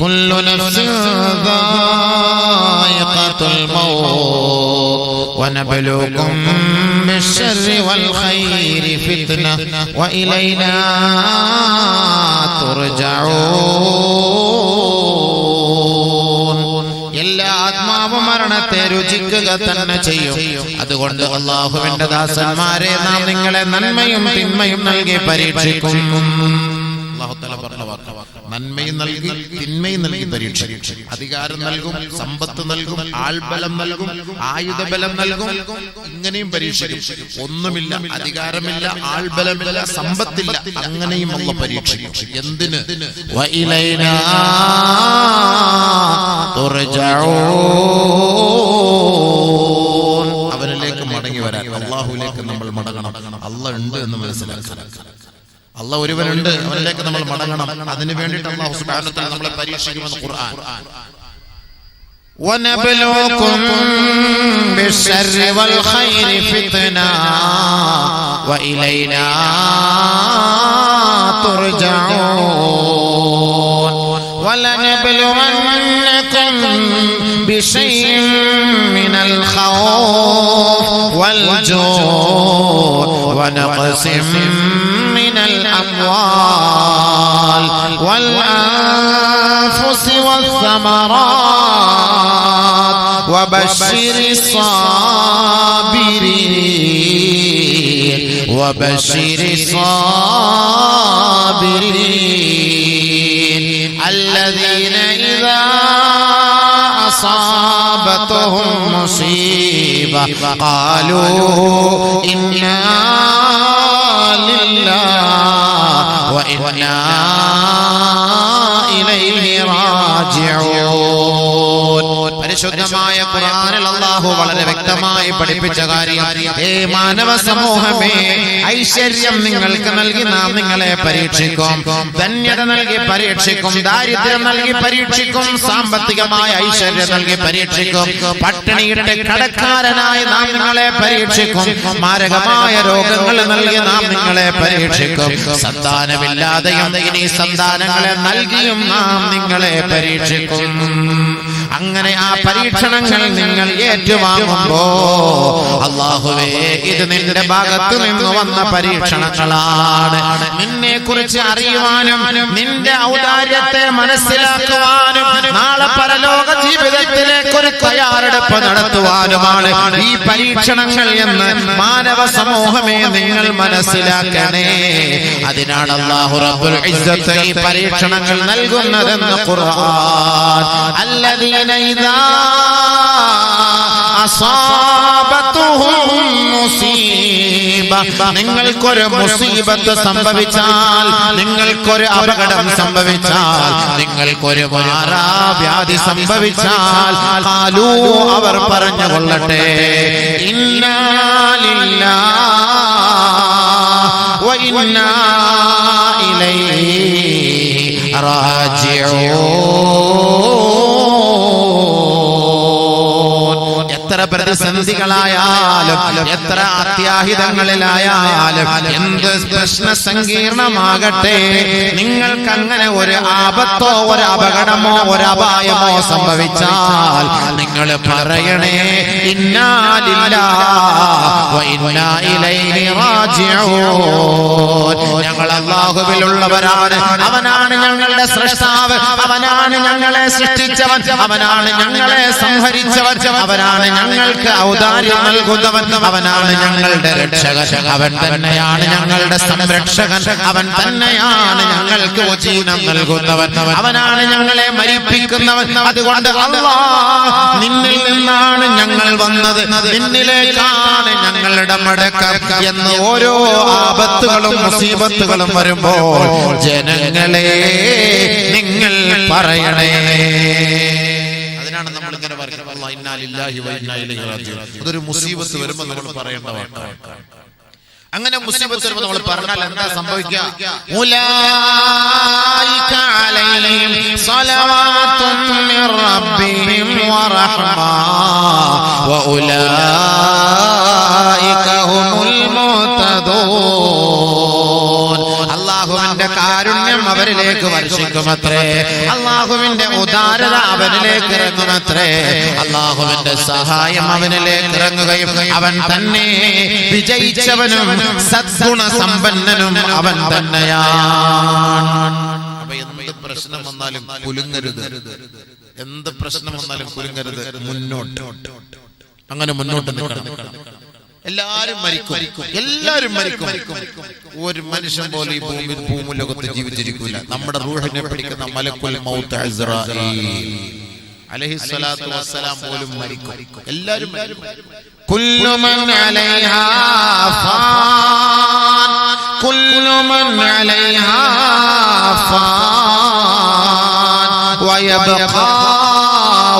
കുല്ലു നഫ്സിൻ ദായിഖത്തുൽ mouth വനബ്ലുകും ബിശ്ശർരി വൽ ഖൈരി ഫിത്ന വഇലൈനാ തുർജഊൻ. എല്ലാ ആത്മാവും മരണത്തെ രുചിക്കുക തന്നെ ചെയ്യും. അതുകൊണ്ട് അല്ലാഹുവിന്റെ ദാസന്മാരെ, നാം നിങ്ങളെ നന്മയും തിന്മയും നൽകി പരീക്ഷിക്കും. അല്ലാഹു തആല പറഞ്ഞ വാക്ക്, നന്മയും നൽകി തിന്മയും നൽകി പരീക്ഷിക്കും. അധികാരം നൽകും, സമ്പത്ത് നൽകും, ആൾബലം നൽകും, ആയുധബലം നൽകും. ഇങ്ങനെയും പരീക്ഷിക്കും. ഒന്നുമില്ല, അധികാരമില്ല, ആൾബലമില്ല, സമ്പത്തില്ല, അങ്ങനെയും അല്ലാഹു പരീക്ഷിക്കും. എന്തിന്? വഇലൈനാ തുർജഊൻ. അവനിലേക്ക് മടങ്ങി വരാൻ, അല്ലാഹുവിലേക്ക് നമ്മൾ മടങ്ങണം. അല്ലാഹ് ഉണ്ട് എന്ന് മനസ്സിലാക്കണം. അല്ലാഹ് ഒരുവനുണ്ട്, അവനിലേക്ക് നമ്മൾ മടങ്ങണം. അതിനു വേണ്ടിയിട്ട് അല്ലാഹു സുബ്ഹാനഹു വ തആല നമ്മളെ പരീക്ഷിക്കുമെന്ന് ഖുർആൻ. വനബ്ലുകും ബിശ്ശർരി വൽ ഖൈരി ഫിത്ന വഇലൈനാ തുർജഊൻ. വലനബ്ലുവന്നകും ബിശൈഇൻ മിനൽ ഖൗഫ് വൽ ജൂഇ വനഖ്സിൻ മിനൽ അംവാൽ വൽ അൻഫുസി വസ്സമറാത്ത് വബശ്ശിരിസ് സാബിരീൻ വബശ്ശിരിസ് സാബിരീൻ الذين إذا أصابتهم مصيبة قالوا إنا لله وإنا إليه راجعون. പരിശുദ്ധമായ ഖുർആനിൽ അല്ലാഹു വളരെ വ്യക്തമായി പഠിപ്പിച്ച കാര്യം, ഹേ മാനവ സമൂഹമേ, ഐശ്വര്യം നിങ്ങൾക്ക് നൽകി നാം നിങ്ങളെ പരീക്ഷിക്കും. ധന്യത നൽകി പരീക്ഷിക്കും, ദാരിദ്ര്യം നൽകി പരീക്ഷിക്കും, സാമ്പത്തികമായ ഐശ്വര്യം നൽകി പരീക്ഷിക്കും, പട്ടിണിയുടെ കടക്കാരനായി നാം നിങ്ങളെ പരീക്ഷിക്കും, മാരകമായ രോഗങ്ങൾ നൽകി നാം നിങ്ങളെ പരീക്ഷിക്കും, സന്താനമില്ലാതെയും ഇനി സന്താനങ്ങളെ നൽകിയും നാം നിങ്ങളെ പരീക്ഷിക്കും. അങ്ങനെ ആ പരീക്ഷണങ്ങൾ നിങ്ങൾ ഏറ്റുവാങ്ങുമ്പോ അല്ലാഹുവേ, ഇത് നിന്റെ ഭാഗത്ത് നിന്ന് വന്ന പരീക്ഷണങ്ങളാണ്. നിന്നെ കുറിച്ച് അറിയുവാനും നിന്റെ ഔദാര്യത്തെ മനസ്സിലാക്കുവാനും നാളെ പരലോക ജീവിതത്തിലേക്ക് ഒരു തയ്യാറെടുപ്പ് നടത്തുവാനുമാണ് ഈ പരീക്ഷണങ്ങൾ എന്ന് മാനവ സമൂഹമേ നിങ്ങൾ മനസ്സിലാക്കണേ. അതിനാണ് അല്ലാഹു റബ്ബുൽ ഇസ്സത്ത് ഈ പരീക്ഷണങ്ങൾ നൽകുന്നതെന്ന് ഖുർആൻ. الذين إذا أصابتهم مصيبة, നിങ്ങൾക്കൊരു മുസീബത്ത് സംഭവിച്ചാൽ, നിങ്ങൾക്കൊരു അപകടം സംഭവിച്ചാൽ, നിങ്ങൾക്കൊരു മാറാവ്യാധി സംഭവിച്ചാൽ, ഖാലൂ, അവർ പറഞ്ഞുകൊള്ളട്ടെ, ഇന്നാ ലില്ലാഹി വ ഇന്നാ ഇലൈഹി റാജിഊൻ. എത്ര പ്രതിസന്ധികളായാലും, എത്ര അത്യാഹിതങ്ങളിലായാലും, എന്ത് പ്രശ്ന സങ്കീർണമാകട്ടെ, നിങ്ങൾക്ക് അങ്ങനെ ഒരു ആപത്തോ ഒരു അപകടമോ ഒരു അപായമോ സംഭവിച്ചാൽ നിങ്ങൾ പറയണേ, ഇന്നാ ലില്ലാഹി വ ഇന്നാ ഇലൈഹി റാജിഊൻ. ഞങ്ങൾ അല്ലാഹുവിലുള്ളവരാണ്, അവനാണ് ഞങ്ങളുടെ സ്രഷ്ടാവ്, അവനാണ് ഞങ്ങളെ സൃഷ്ടിച്ചവൻ, അവനാണ് ഞങ്ങളെ സംഹരിച്ചവൻ, അവനാണ് ഞങ്ങൾക്ക് ഔദാര്യം നൽകുന്നവൻ, അവനാണ് ഞങ്ങളുടെ രക്ഷകൻ, അവൻ തന്നെയാണ് ഞങ്ങളുടെ സംരക്ഷകൻ, അവൻ തന്നെയാണ് ഞങ്ങൾക്ക് വചനം നൽകുന്നവൻ, അവനാണ് ഞങ്ങളെ മരിപ്പിക്കുന്നവൻ. അതുകൊണ്ട് അല്ലാഹ്, നിന്നിൽ നിന്നാണ് ഞങ്ങൾ വന്നത്, നിന്നിലേക്കാണ് ഞങ്ങളുടെ മടക്കം എന്ന് ഓരോ ആപത്തുകളും മുസീബത്തുകളും വരുമ്പോൾ ജനങ്ങളെ നിങ്ങൾ പറയണേ. അതിനാണ് നമ്മൾ ഇങ്ങനെ പറയുന്നത്, അല്ലാഹ് ഇന്നാ ലില്ലാഹി വ ഇന്നാ ഇലൈഹി റാജിഊൻ. അതൊരു മുസീബത്ത് വരുമ്പോൾ നമ്മൾ പറയേണ്ട വാക്കാണ്. അങ്ങനെ മുസീബത്ത് വരുമ്പോൾ നമ്മൾ പറഞ്ഞാൽ എന്താ സംഭവിക്കുക? ഉലൈക അലൈഹിം സ്വലവാത്തുൻ മിർ റബ്ബിഹിം വറഹ്മ വഉലൈക ഹുമുൽ മുഹ്തദൂൻ. അല്ലാഹുവിന്റെ കാരുണ്യം അവരിലേക്ക് വർഷിക്കുമത്രേ. അള്ളാഹുവിന്റെ ഉദാരത അവനിലേക്ക് ഇറങ്ങുമത്രേ. അള്ളാഹുവിന്റെ സഹായം അവനിലേക്ക് ഇറങ്ങുകയും അവൻ തന്നെ വിജയിച്ചവനും സദ്ഗുണ സമ്പന്നനും അവൻ തന്നെയാണ്. എന്ത് പ്രശ്നം വന്നാലും കുലുങ്ങരുത്, എന്ത് പ്രശ്നം വന്നാലും കുലുങ്ങരുത്, മുന്നോട്ട്, അങ്ങനെ മുന്നോട്ട് നിൽക്കണം. എല്ലാരും മരിക്കും, എല്ലാരും മരിക്കും. ഒരു മനുഷ്യൻ പോലും ഈ ഭൂമുലോകത്ത് ജീവിച്ചിരിക്കില്ല. നമ്മുടെ റൂഹിനെ പിടിക്കുന്ന മലക്കുൽ മൗത്ത് അസ്റാഈൽ അലൈഹിസ്സലാത്തു വസ്സലാം പോലും മരിക്കും. എല്ലാരും കുല്ലു മൻ അലൈഹാ ഫാൻ, കുല്ലു മൻ അലൈഹാ ഫാൻ വയബ്ഖാ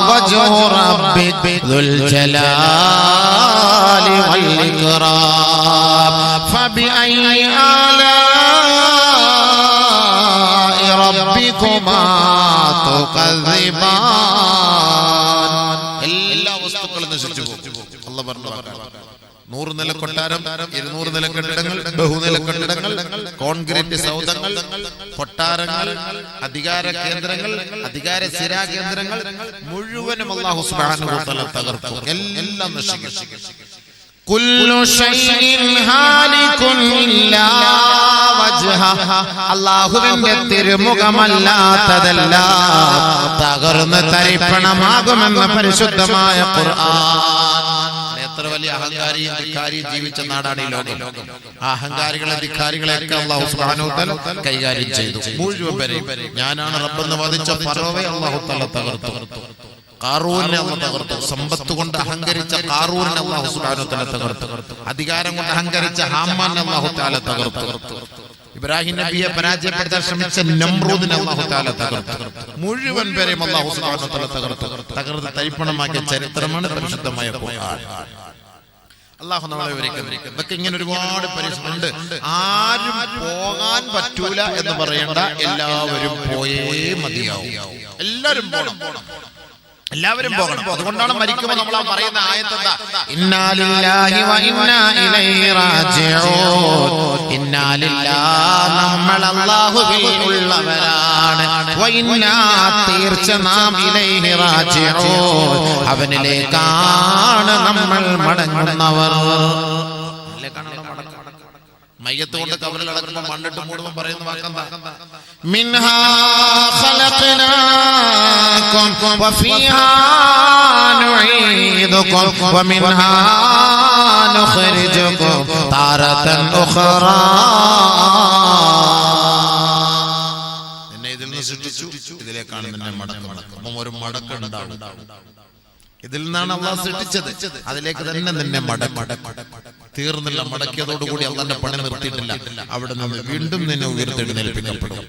വജ്ഹു റബ്ബിക ദുൽ ജലാലി വൽ ഇക്റാം ഫബിഅയ്യി ആലാഇ റബ്ബികുമാ തുകദ്ദിബാൻ. എല്ലാ വസ്തുക്കളും നശിച്ചു പോകും. അല്ലാഹു പറഞ്ഞു, 100 നില കൊട്ടാരം, 200 നില കെട്ടിടങ്ങൾ, ബഹുനില കെട്ടിടങ്ങൾ, കോൺക്രീറ്റ് സൗധങ്ങൾ, കൊട്ടാരങ്ങൾ, അധികാര കേന്ദ്രങ്ങൾ, അധികാര സ്ഥിരാ കേന്ദ്രങ്ങൾ മുഴുവനും അല്ലാഹു സുബ്ഹാനഹു വ തആല തകർക്കും. എല്ലാം നശിക്കും. കുല്ലു ശൈഇൻ ഹാലികുൻ ഇല്ലാ വജ്ഹ. അല്ലാഹുവിന്റെ തിരുമുഖമല്ലാത്തതെല്ലാം തകർന്ന് തരിപ്പണമാകുമെന്ന പരിശുദ്ധമായ ഖുർആൻ. എത്ര വലിയ അഹങ്കാരിയും ധിക്കാരിയും ജീവിച്ച നാടാണ് ഈ ലോകം. ആ അഹങ്കാരികളെ ധിക്കാരികളെയൊക്കെ അല്ലാഹു സുബ്ഹാനഹു വ തആല കൈകാര്യം ചെയ്തു. മുഴുവൻ പേരെയും ഞാനാണ് റബ്ബെന്ന് വാദിച്ച ഫറോവയെ അല്ലാഹു തആല തകർത്തു. ഖാറൂനെ അല്ലാഹു തകർത്തു. സമ്പത്ത് കൊണ്ട് അഹങ്കരിച്ച ഖാറൂനെ അല്ലാഹു സുബ്ഹാനഹു വ തആല തകർത്തു. അധികാരം കൊണ്ട് അഹങ്കരിച്ച ഹാമാനെ അല്ലാഹു തആല തകർത്തു. ഇബ്രാഹിം നബിയെ പരാജയപ്പെടുത്താൻ ശ്രമിച്ച നമ്രൂദിനെ അല്ലാഹു തആല തകർത്തു. മുഴുവൻ പേരെയും അല്ലാഹു സുബ്ഹാനഹു വ തആല തകർത്ത് തരിപ്പണമാക്കിയ ചരിത്രമാണ് പരിശുദ്ധമായ ഖുർആൻ. അല്ലാഹു നമ്മളെ ഇതൊക്കെ ഇങ്ങനെ ഒരുപാട് പരിശ്രമമുണ്ട്. ആരും പോകാൻ പറ്റൂല എന്ന് പറയണ്ട, എല്ലാവരും പോയേ മതിയാവും. എല്ലാവരും പോകണം, എല്ലാവരും പോകണം. അതുകൊണ്ടാണ് മരിക്കുമ്പോൾ നമ്മൾ പറയുന്ന ആയത്ത് എന്താ? ഇന്നാ ലില്ലാഹി വ ഇന്നാ ഇലൈഹി റാജിഊൻ. ഇന്നാ ലില്ലാഹ്, നമ്മൾ അല്ലാഹുവിൽ ഉള്ളവരാണ്. വ ഇന്നാ, തീർച്ച നാം ഇലൈഹി റാജിഊൻ, അവനിലേക്കാണ് നമ്മൾ മടങ്ങുന്നവർ. മയ്യത്ത് കൊണ്ട് കബറിൽ അടക്കുമ്പോൾ മണ്ണിട്ട് മൂടുമ്പോൾ പറയുന്ന വാക്കെന്താ? മിൻഹാ ഖലഖനാകും വഫീഹാ നുഈദുകും വമിൻഹാ നുഖ്രിജുകും താറതൻ ഉഖറാ. എന്നെ ഇതിൽ നിന്ന് സൃഷ്ടിച്ചു, ഇതിലേക്കാണ് നിന്നെ മടക്കുന്നത്. അപ്പം ഒരു മടക്കുണ്ടാവും. ഇതിൽ നിന്നാണ് അല്ലാഹു സൃഷ്ടിച്ചത്, അതിലേക്ക് തന്നെ നിന്നെ തീർന്നില്ല. മടക്കിയതോടുകൂടി അല്ലാഹുവിന്റെ പണി നിർത്തിയിട്ടില്ല. അവിടെ നിന്ന് വീണ്ടും നിന്നെ ഉയർത്തെഴുന്നേൽപ്പിക്കപ്പെടും.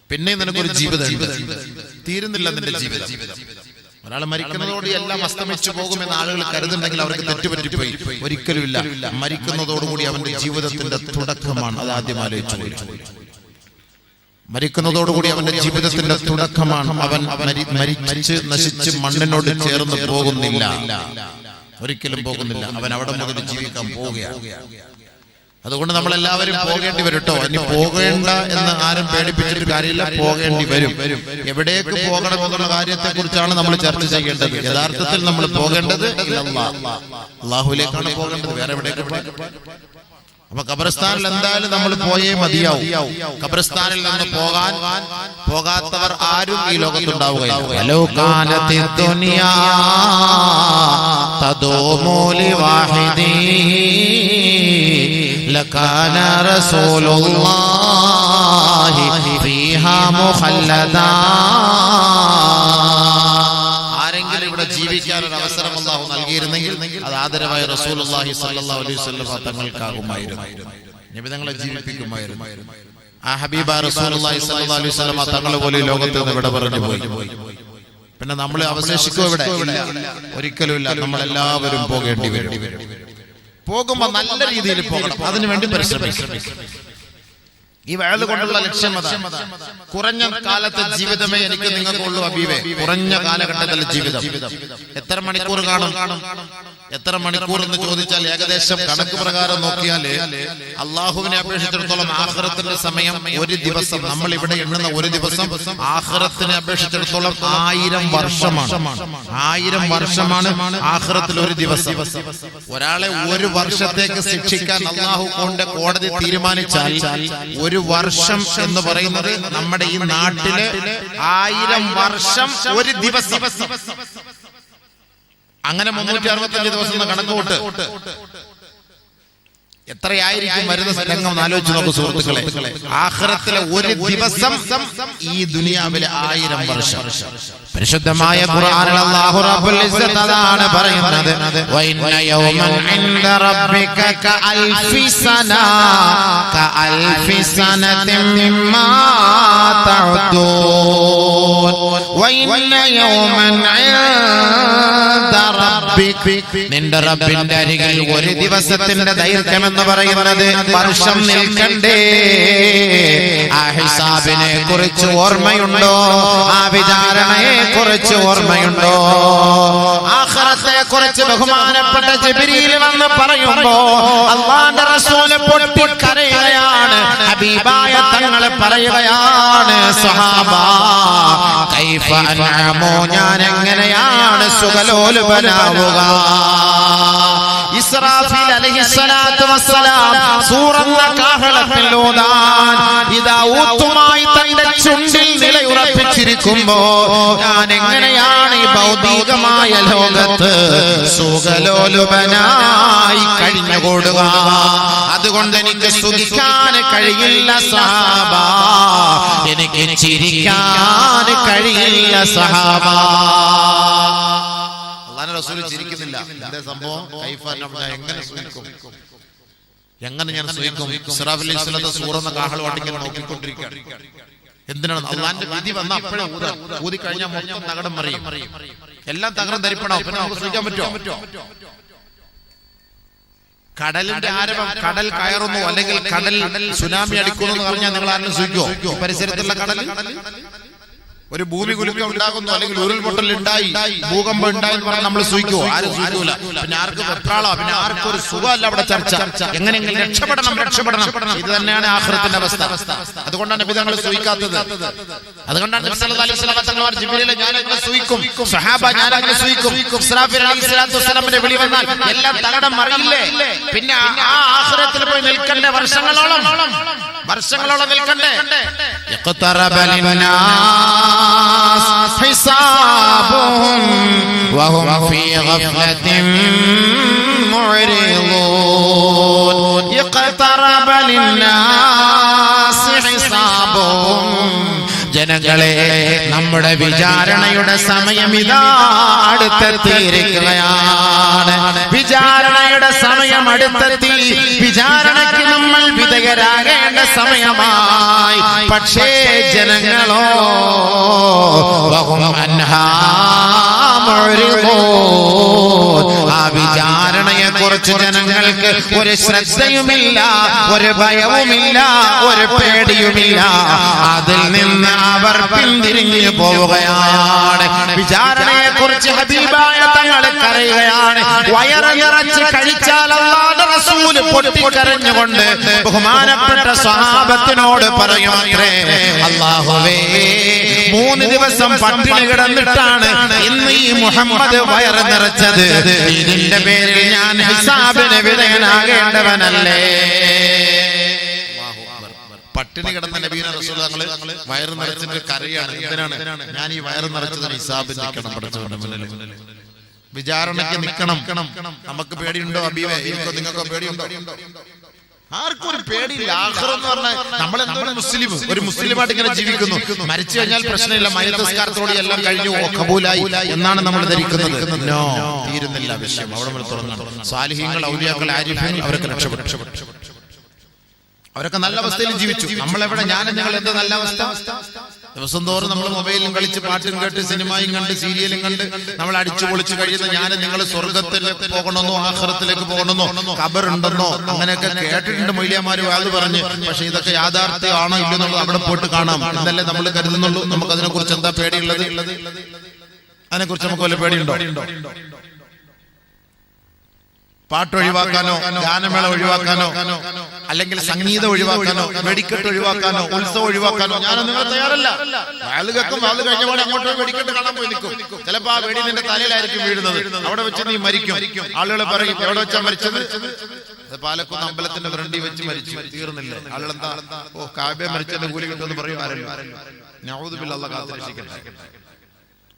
പിന്നെ നിനക്കൊരു ജീവിതം തീരുന്നില്ല. നിന്റെ ജീവിതം ഒരാൾ മരിക്കുന്നതോടെ എല്ലാം അസ്തമിച്ചു പോകുമെന്ന് ആളുകൾ കരുതുന്നുണ്ടെങ്കിൽ അവർക്ക് തെറ്റുപറ്റിപ്പോയി. ഒരിക്കലുമില്ല. മരിക്കുന്നതോടുകൂടി അവന്റെ ജീവിതത്തിന്റെ തുടക്കമാണ്. അത് ആദ്യം ആലോചിച്ചു. മരിക്കുന്നതോടുകൂടി അവന്റെ ജീവിതത്തിന്റെ തുടക്കമാണ്. അവൻ മരിച്ച് നശിച്ച് മണ്ണിനോട് ചേർന്ന് പോകുന്നില്ല, ഒരിക്കലും പോകുന്നില്ല. അവൻ അവിടെ മുതൽ ജീവിക്കാൻ പോവുകയാണ്. അതുകൊണ്ട് നമ്മളെല്ലാവരും പോകേണ്ടി വരും കേട്ടോ. ഇനി പോകേണ്ട എന്ന് ആരും പേടിപ്പിച്ചിട്ട് കാര്യമില്ല, പോകേണ്ടി വരും. എവിടേക്ക് പോകണം എന്നുള്ള കാര്യത്തെ കുറിച്ചാണ് നമ്മൾ ചർച്ച ചെയ്യേണ്ടത്. യഥാർത്ഥത്തിൽ നമ്മൾ പോകേണ്ടത് അല്ലാഹുവിലേക്കാണ് പോകേണ്ടത്, വേറെ എവിടേക്ക് പോകാൻ. അപ്പൊ ഖബർസ്ഥാനിൽ എന്തായാലും നമ്മൾ പോയേ മതിയാവും. ഖബർസ്ഥാനിൽ നിന്ന് പോകാത്തവർ ആരും ഈ ലോകത്തുണ്ടാവുകയില്ല. ആരെങ്കിലും ഇവിടെ ജീവിക്കാൻ ഒരു അവസരം അല്ലാഹു നൽകിയിരുന്നെങ്കിൽ അത് ആദരവായ റസൂലുള്ളാഹി സ്വല്ലല്ലാഹു അലൈഹി വസല്ലം തങ്ങൾക്കാകുമായിരുന്നു. നബി തങ്ങളെ ജീവിപ്പിക്കുമായിരുന്നു. ആ ഹബീബ റസൂലുള്ളാഹി സ്വല്ലല്ലാഹു അലൈഹി വസല്ലം തങ്ങൾ പോലെ ലോകത്ത് നിന്ന് ഇവിടെ പറഞ്ഞു പോയി. പിന്നെ നമ്മൾ അവശേഷിക്കും ഇവിടെ? ഒരിക്കലുമില്ല. നമ്മളെല്ലാവരും പോകേണ്ടി വരും. പോകുമ്പോൾ നല്ല രീതിയിൽ പോകണം. അതിനുവേണ്ടി പരിശ്രമിക്കണം. ഈ വയല് കൊണ്ടുള്ള ലക്ഷ്യം അതാണ്. കുറഞ്ഞ കാലത്തെ ജീവിതമേ എനിക്ക് നിങ്ങൾക്കുള്ളൂ ഹബീബേ. കുറഞ്ഞ കാലഘട്ടത്തിലെ ജീവിതം. എത്ര മണിക്കൂർ കാണും? എത്ര മണിക്കൂർ എന്ന് ചോദിച്ചാൽ ഏകദേശം കണക്ക് പ്രകാരം നോക്കിയാല് അള്ളാഹുവിനെ അപേക്ഷിച്ചിടത്തോളം ആഖിറത്തിന്റെ സമയം ഒരു ദിവസം, നമ്മൾ ഇവിടെ എണ്ണുന്ന ഒരു ദിവസം ആഖിറത്തിനെ അപേക്ഷിച്ചിടത്തോളം 1000 വർഷമാണ്. 1000 വർഷമാണ് ആഖിറത്തിൽ ഒരു ദിവസം. ഒരാളെ ഒരു വർഷത്തേക്ക് ശിക്ഷിക്കാൻ അള്ളാഹു കൊണ്ട് കോടതി തീരുമാനിച്ചാൽ ഒരു വർഷം എന്ന് പറയുന്നത് നമ്മുടെ ഈ നാട്ടില് 1000 വർഷം ഒരു ദിവസം. അങ്ങനെ 365 ദിവസം കണക്കൂട്ട് എത്രയായിരിക്കും വരുന്ന രംഗം ആലോചിച്ച് നോക്കൂ സുഹൃത്തുക്കളെ. ആഖിറത്തിലെ ഒരു ദിവസം ഈ ദുനിയാവിലെ 1000 വർഷം. പരിശുദ്ധമായ ഖുർആനിൽ അല്ലാഹു റബ്ബുൽ ഇസ്സത്ത് അതാണ് പറയുന്നത്, വഇന്ന യൗമൻ ഇൻദ റബ്ബിക കഅൽഫി സനതിൻ മിമ്മാ തഅദൂൻ. വഇന്ന യൗമൻ ഇൻദ റബ്ബിക, നിന്റെ റബ്ബിന്റെ അരികിൽ ഒരു ദിവസത്തിന്റെ ദൈർഘ്യം എന്ന് പറയുന്നത് വർഷം നിൽക്കണ്ടേ. ആ ഹിസാബിനെ കുറിച്ച് ഓർമ്മയുണ്ടോ? ആ വിചാരണയെ കുറിച്ച് ഓർമ്മയുണ്ടോ? ആഖിറത്തെ കുറിച്ച് ബഹുമാനപ്പെട്ട ജിബ്രീൽ വന്ന് പറയുമ്പോ അല്ലാഹുവിന്റെ റസൂൽ പൊട്ടിക്കരയുകയാണ്. ഹബീബായ തങ്ങൾ പറയുകയാണ്, സ്വഹാബ കൈഫ അൻഅമു, ഞാൻ എങ്ങനെയാണ് സുഖലോലുപനാവുക. ഇസ്രാഫീൽ അലൈഹിസ്സലാത്തു വസ്സലാം സൂറന്ന കാഹളത്തിൽ ഊതാൻ ഇദാ ഊത്തുമായി തന്റെ ചുണ്ടിൽ നിലയുറപ്പിച്ചിരിക്കുമ്പോ ഞാൻ എങ്ങനെയാണ് ഈ ഭൗതികമായ ലോകത്ത് സുഖലോലുപനായി കഴിഞ്ഞുകൂടുക? അതുകൊണ്ട് എനിക്ക് സുഖിക്കാൻ കഴിയില്ല സഹാബ, എനിക്ക് ചിരിക്കാൻ കഴിയില്ല സഹാബ. റസൂൽ ചിരിക്കുന്നില്ല. എന്താ സംഭവം? എങ്ങനെ സുഖിക്കും, എങ്ങനെ ഞാൻ സുഖിക്കും? ഇസ്രാഫീൽ അലൈഹിസ്സലാത്തു സൂറന്ന കാഹളം ഇങ്ങനെ നോക്കിക്കൊണ്ടിരിക്കുകയാണ്. എന്തിനാണ്? അള്ളാന്റെ വിധി വന്ന അപ്പോഴേ ഊതി കഴിഞ്ഞാൽ മൊത്തം തകടം മറിയും, എല്ലാം തകരം ധരിപ്പണോ? പിന്നെ നമുക്ക് സുഖിക്കാൻ പറ്റുമോ? കടലിന്റെ ആരവം, കടൽ കയറുന്നു അല്ലെങ്കിൽ കടൽ സുനാമി അടിക്കുന്നു എന്ന് പറഞ്ഞാൽ നിങ്ങൾ ആരും സുഖിക്കുമോ? പരിസരത്തുള്ള കടൽ ഒരു ഭൂമി കുലുക്കം ഉണ്ടാകുന്നു അല്ലെങ്കിൽ ഉരുൾപൊട്ടൽ ഉണ്ടായി, ഭൂകമ്പം ഉണ്ടായി എന്ന് പറഞ്ഞാൽ നമ്മൾ സുഖിക്കുമോ? ആരും സുഖിക്കൂല. പിന്നെ ആർക്ക് വെപ്രാളോ, പിന്നെ ആർക്കും ഒരു സുഖമല്ല അവിടെ ചർച്ച. എങ്ങനെയെങ്കിലും രക്ഷപ്പെടണം. ഇത് തന്നെയാണ് ആഖിറത്തിന്റെ അവസ്ഥ. അതുകൊണ്ടാണ് നബി തങ്ങൾ സുഖിക്കാത്തത്. അതുകൊണ്ടാണ് നബി സല്ലല്ലാഹു അലൈഹി വസല്ലം തങ്ങൾ ജിബ്രീൽ ഞാൻ അങ്ങനെ സുഖിക്കും, സ്വഹാബ ഞാൻ അങ്ങനെ സുഖിക്കും. ഇസ്രാഫീൽ അലൈഹിസ്സലാത്തു വസ്സലാമിന്റെ വിളി വന്നാൽ എല്ലാം തകടം മറിയില്ലേ? പിന്നെ ആ ആഖിറത്തിൽ പോയി നിൽക്കണ്ടേ? വർഷങ്ങളോളം നിൽക്കണ്ടേ? ഇഖ്തറബ ലിന്നാസ് ഹിസാബുഹും വഹും ഫീ ഗഫ്ലത്തിൻ മുഅ്രിദൂൻ. ഇഖ്തറബ ലിന്നാസ് ഹിസാബുഹും, ജനങ്ങളെ നമ്മുടെ വിചാരണയുടെ സമയം ഇതാ അടുത്തെത്തിയിരിക്കുകയാണ്. വിചാരണയുടെ സമയം അടുത്തെത്തി. വിചാരണയ്ക്ക് നമ്മൾ വിധേയരാകേണ്ട സമയമായി. പക്ഷേ ജനങ്ങളോ ആ വിചാരണയെ കുറിച്ച് ജനങ്ങൾക്ക് ഒരു ശ്രദ്ധയുമില്ല, ഒരു ഭയവുമില്ല, ഒരു പേടിയുമില്ല. അതിൽ നിന്ന് അവർ പിന്തിരിഞ്ഞു പോവുകയാണ്. വിചാരണയെ കുറിച്ച് ഹബീബായ തങ്ങൾ കരയുകയാണ്. വയറ് നിറച്ച് കഴിച്ചാൽ അല്ലാഹുവിന്റെ റസൂൽ പൊട്ടിക്കരഞ്ഞുകൊണ്ട് ബഹുമാനപ്പെട്ട സ്വഹാബത്തിനോട് പറയുമത്രേ, അല്ലാഹുവേ 3 ദിവസം പട്ടിണി കിടന്നിട്ടാണ് ഇന്ന് ഈ മുഹമ്മദ് വയറ് നിറച്ചത്. ഇതിന്റെ പേരിൽ ഞാൻ ഹിസാബിന് വിധേയനാകേണ്ടവനല്ലേ? പട്ടിണി കിടന്ന നബിയുടെ റസൂൽ തങ്ങൾ വയറ് നിറച്ചിട്ട് കരയാണ്. എന്തിനാണ്? ഞാൻ ഈ വയറ് നിറച്ചതിന് ഹിസാബിന് നിൽക്കണം, പഠിച്ചവന്റെ മുന്നിൽ വിചാരണയ്ക്ക് നിൽക്കണം. നമുക്ക് പേടിയുണ്ടോ ഹബീബേ? എനിക്കോ നിങ്ങൾക്കോ പേടിയുണ്ടോ? ആർക്കും ഒരു പേടിയില്ല. ആഖിറ എന്ന് പറഞ്ഞാൽ നമ്മൾ ഒരു മുസ്ലിമായിട്ട് ഇങ്ങനെ ജീവിക്കുന്നു. മരിച്ചു കഴിഞ്ഞാൽ പ്രശ്നമില്ല, മയ്യിത്ത് നിസ്കാരത്തോടെ എല്ലാം കഴിഞ്ഞു, കബൂലായി എന്നാണ് നമ്മൾ ധരിക്കുന്നത്. നോ, തീരുന്നില്ല വിഷയം. അവിടെ നമ്മൾ തുറന്നാണ്. സാലിഹീങ്ങൾ, ഔലിയാക്കൾ, ആരിഫീങ്ങൾ അവരൊക്കെ രക്ഷപ്പെട്ടു. അവരൊക്കെ നല്ല അവസ്ഥയിൽ ജീവിച്ചു. നമ്മളെവിടെ? ഞാനും നിങ്ങൾ എന്ത് നല്ല അവസ്ഥ? ദിവസം തോറും നമ്മൾ മൊബൈലും കളിച്ച് പാട്ടും കേട്ട് സിനിമയും കണ്ട് സീരിയലും കണ്ട് നമ്മൾ അടിച്ചു പൊളിച്ച് കഴിയുന്ന ഞാനും നിങ്ങൾ സ്വർഗത്തിലേക്ക് പോകണമെന്നോ ആഖിറത്തിലേക്ക് പോകണമെന്നോ ഖബറുണ്ടെന്നോ അങ്ങനെയൊക്കെ കേട്ടിട്ടുണ്ട് മൊയ്ലിയാമാര് വാത് പറഞ്ഞ്. പക്ഷെ ഇതൊക്കെ യാഥാർത്ഥ്യമാണോ ഇല്ലെന്നുള്ളത് അവിടെ പോയിട്ട് കാണാം എന്നല്ലേ നമ്മൾ കരുതുന്നുള്ളൂ. നമുക്ക് അതിനെ കുറിച്ച് എന്താ പേടിയുള്ളത്? അതിനെ കുറിച്ച് നമുക്ക് വല്ല പേടിയുണ്ടോ? പാട്ട് ഒഴിവാക്കാനോ ഗാനമേള ഒഴിവാക്കാനോ അല്ലെങ്കിൽ സംഗീതം ഒഴിവാക്കാനോ വെടിക്കെട്ട് ഒഴിവാക്കാനോ ഉത്സവം ഒഴിവാക്കാനോ ഞാൻ നിങ്ങൾ തയ്യാറല്ല. ആളുകൾക്കും അത് കഴിഞ്ഞപാട് അങ്ങോട്ട് വെടിക്കെട്ട് കാണാൻ പോയി നിൽക്കും. ചിലപ്പോ ആ വെടി നിന്റെ തലയിലായിരിക്കും വീഴുന്നത്. അവിടെ വെച്ച് നീ മരിക്കും. ആളുകൾ പറയും എവിടെ വെച്ചാ മരിച്ചത്? പാലക്കുന്ന് അമ്പലത്തിന്റെ ഫ്രണ്ടിൽ വെച്ച് മരിച്ചു. തീർന്നില്ല. ആളുകളെന്താ കാബെ മരിച്ചതിന്റെ കൂലി കിട്ടുമെന്ന് പറയും. ആരല്ലോ നഊദുബില്ലാഹ് അല്ലാഹ് കാത്തുരക്ഷിക്കട്ടെ.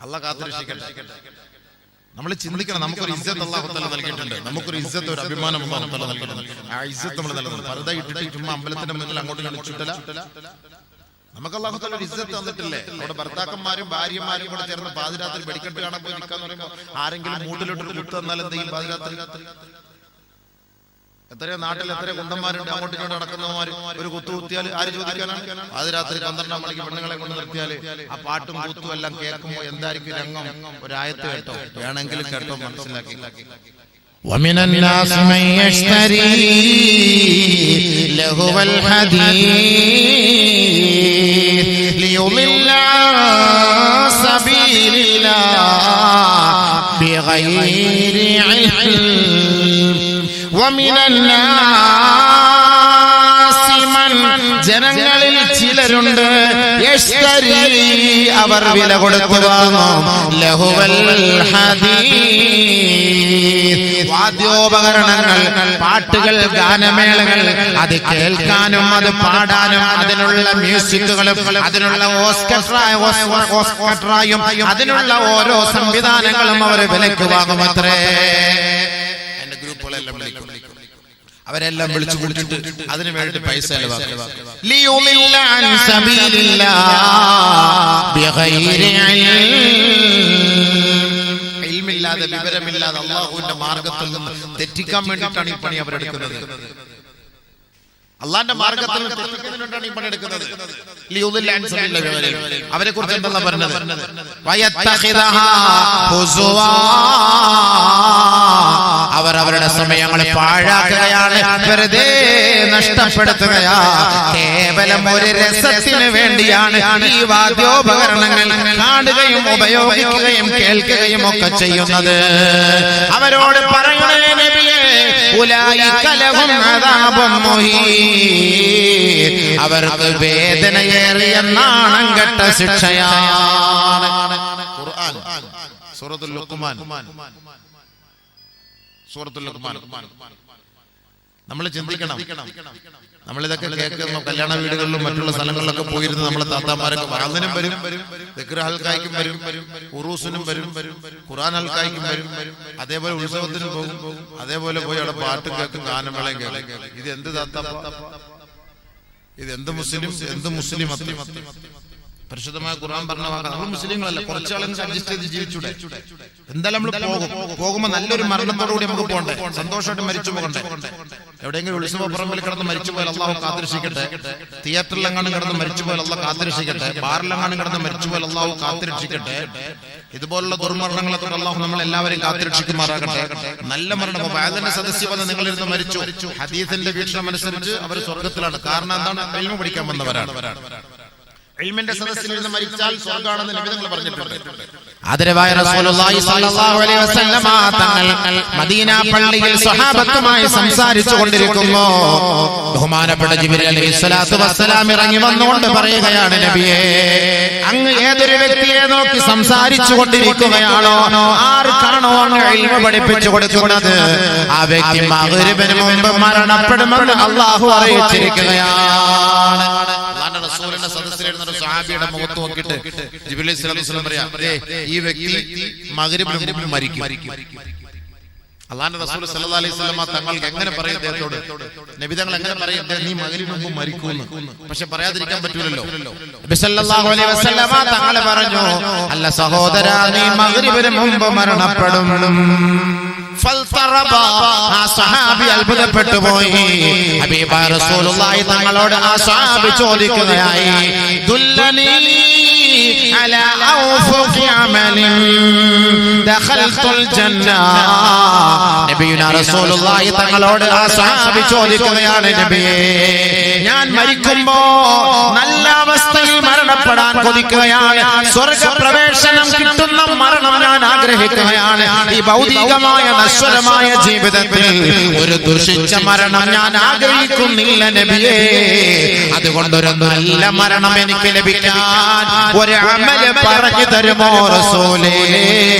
അല്ലാഹ് കാത്തുരക്ഷിക്കട്ടെ. നമ്മൾ ചിന്തിക്കണം. നമുക്കൊരു ഇസ്സത്ത് അല്ലാഹു തആല നൽകിയിട്ടുണ്ട്. നമുക്കൊരു ഇസ്സത്ത്, ഒരു അഭിമാനം അല്ലാഹു തആല നൽകിയിട്ടുണ്ട്. ആ ഇസ്സത്ത് നമ്മൾ നൽകണം. പർദ്ദ ഇട്ടിട്ട് ചുമ്മാ അമ്പലത്തിന്റെ മുന്നിൽ അങ്ങോട്ട് കളിച്ചിട്ടല്ല. നമുക്ക് അല്ലാഹു തആല ഒരു ഇസ്സത്ത് തന്നിട്ടില്ലേ? അവിടെ ഭർത്താക്കന്മാരും ഭാര്യമാരും കൂടെ ചേർന്ന് പാതിരാത്രി വെടിക്കെട്ട് കാണാൻ പോയി നിൽക്കാന്ന് പറയുമ്പോൾ ആരെങ്കിലും മൂട്ടിലോട്ടൊരു കുത്ത് തന്നാൽ എന്തെങ്കിലും പാതിരാത്രി? എത്രയോ നാട്ടിൽ എത്ര കുണ്ടന്മാരുണ്ട് അങ്ങോട്ടും ഇങ്ങോട്ട് നടക്കുന്നവന്മാര്. ഒരു കുത്തു കുത്തിയാൽ ആര് ചോദിക്കാനാണ്? പാതിരാത്രി 12 മണിക്ക് പെണ്ണുങ്ങളെ കൊണ്ട് നിർത്തിയാല് ആ പാട്ടും കുത്തും എല്ലാം കേൾക്കുമ്പോ എന്തായിരിക്കും രംഗം? ഒരായത്ത് കേട്ടോ, വേണമെങ്കിൽ കേട്ടോ, മനസ്സിലാക്കി. ومن الناس من يشتري لهو الحديث ليضل عن سبيل الله بغير علم ومن الناس من ജനങ്ങളിൽ ചിലരുണ്ട് യശ്തരി അവർ വില കൊടുത്തു വാങ്ങും ലഹുവൽ ഹദീസ് വാദ്യോപകരണങ്ങൾ, പാട്ടുകൾ, ഗാനമേളകൾ, അത് കേൾക്കാനും അത് പാടാനും അതിനുള്ള മ്യൂസിക്കുകളും അതിനുള്ള ഓസ്കട്രായും അതിനുള്ള ഓരോ സംവിധാനങ്ങളും അവർ വിലക്ക് വാങ്ങുമത്രേ. എന്റെ ഗ്രൂപ്പുകളെല്ലാം വിളിക്കും. അവരെല്ലാം വിളിച്ചു കൊടുത്തിട്ട് അതിനു വേണ്ടി പൈസ ചെലവാക്കും. ഇൽമില്ലാതെ വിവരമില്ലാതെ അല്ലാഹുവിന്റെ മാർഗത്തിൽ നിന്ന് തെറ്റിക്കാൻ വേണ്ടിയിട്ടാണ് ഈ പണി അവരെടുക്കുന്നത്. അള്ളാന്റെ മാർഗത്തിൽ തെറ്റിക്കുന്നതിനാണ് ഈ പണിയെടുക്കുന്നത്. അവരെ കുറിച്ച് എന്താ പറഞ്ഞത്? അവർ അവരുടെ സമയങ്ങളെ പാഴാക്കുകയാണ്, വെറുതെ നഷ്ടപ്പെടുത്തുകയാ. കേവലം ഒരു രസത്തിന് വേണ്ടിയാണ് ഈ വാദ്യോപകരണങ്ങൾ കാണുകയും ഉപയോഗിക്കുകയും കേൾക്കുകയും ഒക്കെ ചെയ്യുന്നത്. അവരോട് പറയണേ നബിയേ, ഉലൈക ലഹും അദാബുൻ മുഹീൻ, അവർക്ക് വേദനയേറിയ നാണം കെട്ട ശിക്ഷയാണ്. ഖുർആൻ സൂറത്തുൽ ലുഖ്മാൻ. നമ്മൾ ചിന്തിക്കണം. നമ്മളിതൊക്കെ കേൾക്കുന്ന കല്യാണ വീടുകളിലും മറ്റുള്ള സ്ഥലങ്ങളിലൊക്കെ പോയിരുന്ന് നമ്മളെ താത്താമാരൊക്കെ വാതിനും വരും, ദിക്ർ ഹൽക്കായ്ക്കും വരും, ഉറൂസിനും വരും, ഖുർആൻ ഹൽക്കായ്ക്കും വരും, അതേപോലെ ഉത്സവത്തിനും പോകും. അതേപോലെ പോയി അവിടെ പാട്ട് കേൾക്കും, ഗാനമേളയും കേൾക്കും. ഇത് എന്ത് താത്ത? ഇത് എന്ത് മുസ്ലിം? എന്ത് മുസ്ലിം? പരിശുദ്ധമായ ഖുർആൻ പറഞ്ഞ വാക്കാണ്. നമ്മൾ മുസ്ലിങ്ങളല്ല, കുറച്ചാളെങ്കിലും അഡ്ജസ്റ്റ് ചെയ്ത് ജീവിച്ചൂടെ? എന്തായാലും നമ്മൾ പോകുമ്പോ നല്ലൊരു മരണത്തോടുകൂടി നമുക്ക് പോകണ്ടേ, സന്തോഷമായിട്ട് മരിച്ചു പോകണ്ടേ. എവിടെയെങ്കിലും ഉത്സവ പറമ്പിൽ കിടന്ന് മരിച്ചു പോയാൽ അള്ളാഹു കാത്തിരക്ഷിക്കട്ടെ. തിയേറ്ററിലെങ്ങാനും കിടന്ന് മരിച്ചു പോയാൽ അള്ളാഹ് കാത്തിരക്ഷിക്കട്ടെ. ബാറിലെങ്ങാനും കിടന്ന് മരിച്ചു പോയാൽ അള്ളാഹു കാത്തിരക്ഷിക്കട്ടെ. ഇതുപോലുള്ള ദുർമരണങ്ങളെ തൊട്ട് അള്ളാഹു നമ്മൾ എല്ലാവരെയും കാത്തിരക്ഷിക്കുമാറാകട്ടെ. നല്ല മരണം. വാദന്റെ സദസ്യ വന്ന് നിങ്ങളിരുന്ന് മരിച്ചു, ഹദീസിന്റെ വീക്ഷണം അനുസരിച്ച് അവർ സ്വർഗത്തിലാണ്. കാരണം എന്താണ്? ഇൽമു പഠിക്കാൻ വന്നവരാണ്. ഇൽമിന്റെ സദസ്സിൽ നിന്ന് മരിച്ചാൽ സ്വർഗ്ഗമാണെന്ന് നബി തങ്ങൾ പറഞ്ഞിട്ടുണ്ട്. ആദരവായ റസൂലുള്ളാഹി സ്വല്ലല്ലാഹു അലൈഹി വസല്ലമ തങ്ങൾ മദീന പള്ളിയിൽ സ്വഹാബത്തുമായി സംസാരിച്ചു കൊണ്ടിരിക്കുമ്പോൾ ബഹുമാനപ്പെട്ട ജിബ്രീൽ അലൈഹിസ്സലാത്തു വസ്സലാം ഇറങ്ങി വന്നുകൊണ്ട് പറയുകയാണ്, നബിയേ, അങ്ങ് ഏതൊരു വ്യക്തിയെ നോക്കി സംസാരിച്ചു കൊണ്ടിരിക്കുകയാണോ, ആർക്കാണോ അങ്ങ് ഇൽമു പഠിപ്പിച്ചു കൊടുക്കുന്നത്, ആ വ്യക്തി മഗ്രിബിന് മുൻപ് മരണപ്പെടുമെന്ന് അല്ലാഹു അറിയിച്ചിരിക്കുകയാണ്. റസൂലിന്റെ സദസ്സിലിരുന്ന ഒരു സ്വഹാബിയുടെ മുഖത്ത് നോക്കിയിട്ട് ജിബ്രീൽ സ്വല്ലല്ലാഹു അലൈഹി വസല്ലം പറയാ, ഈ വ്യക്തി മഗ്രിബിന് മുൻപ് മരിക്കും. അല്ലാഹുവിന്റെ റസൂൽ സ്വല്ലല്ലാഹു അലൈഹി വസല്ലം തങ്ങൾക്ക് എങ്ങനെ പറയും അദ്ദേഹത്തോട്? നബി തങ്ങൾ എങ്ങനെ പറയും നീ മഗ്രിബിന് മുൻപ് മരിക്കുമെന്ന്? പക്ഷെ പറയാതിരിക്കാൻ പറ്റൂലല്ലോ. നബി സ്വല്ലല്ലാഹു അലൈഹി വസല്ലം തങ്ങൾ പറഞ്ഞു, അല്ല സഹോദരാ, നീ മഗ്രിബിന് മുൻപ് മരണപ്പെടും. ആ സഹാബി അത്ഭുതപ്പെട്ടു പോയി. ഹബീബായ റസൂലുള്ളാഹി തങ്ങളോട് ആ സഹാബി ചോദിക്കുകയായി, ദുല്ലനി അലാ ഔഫഖി അമലിൻ ദഖൽതുൽ ജന്ന. നബിയുനാ റസൂലുള്ളാഹി തങ്ങളോട് ആ സഹാബി ചോദിക്കുകയാണ്, നബിയേ, ഞാൻ മരിക്കുമ്പോ നല്ല അവസ്ഥയിൽ മരണപ്പെടാൻ കൊതിക്കുകയാണ്, സ്വർഗപ്രവേശനം കിട്ടുന്ന മരണം ഞാൻ ആഗ്രഹിക്കുകയാണ്, ഭൗതികമായ നശ്വരമായ ജീവിതത്തിൽ ഒരു ദുഷിച്ച മരണം ഞാൻ ആഗ്രഹിക്കുന്നില്ല നബിയേ. അതുകൊണ്ടൊരു നല്ല മരണം എനിക്ക് ലഭിക്കാൻ ഒരു അമല് പറഞ്ഞു തരുമോ റസൂലേ?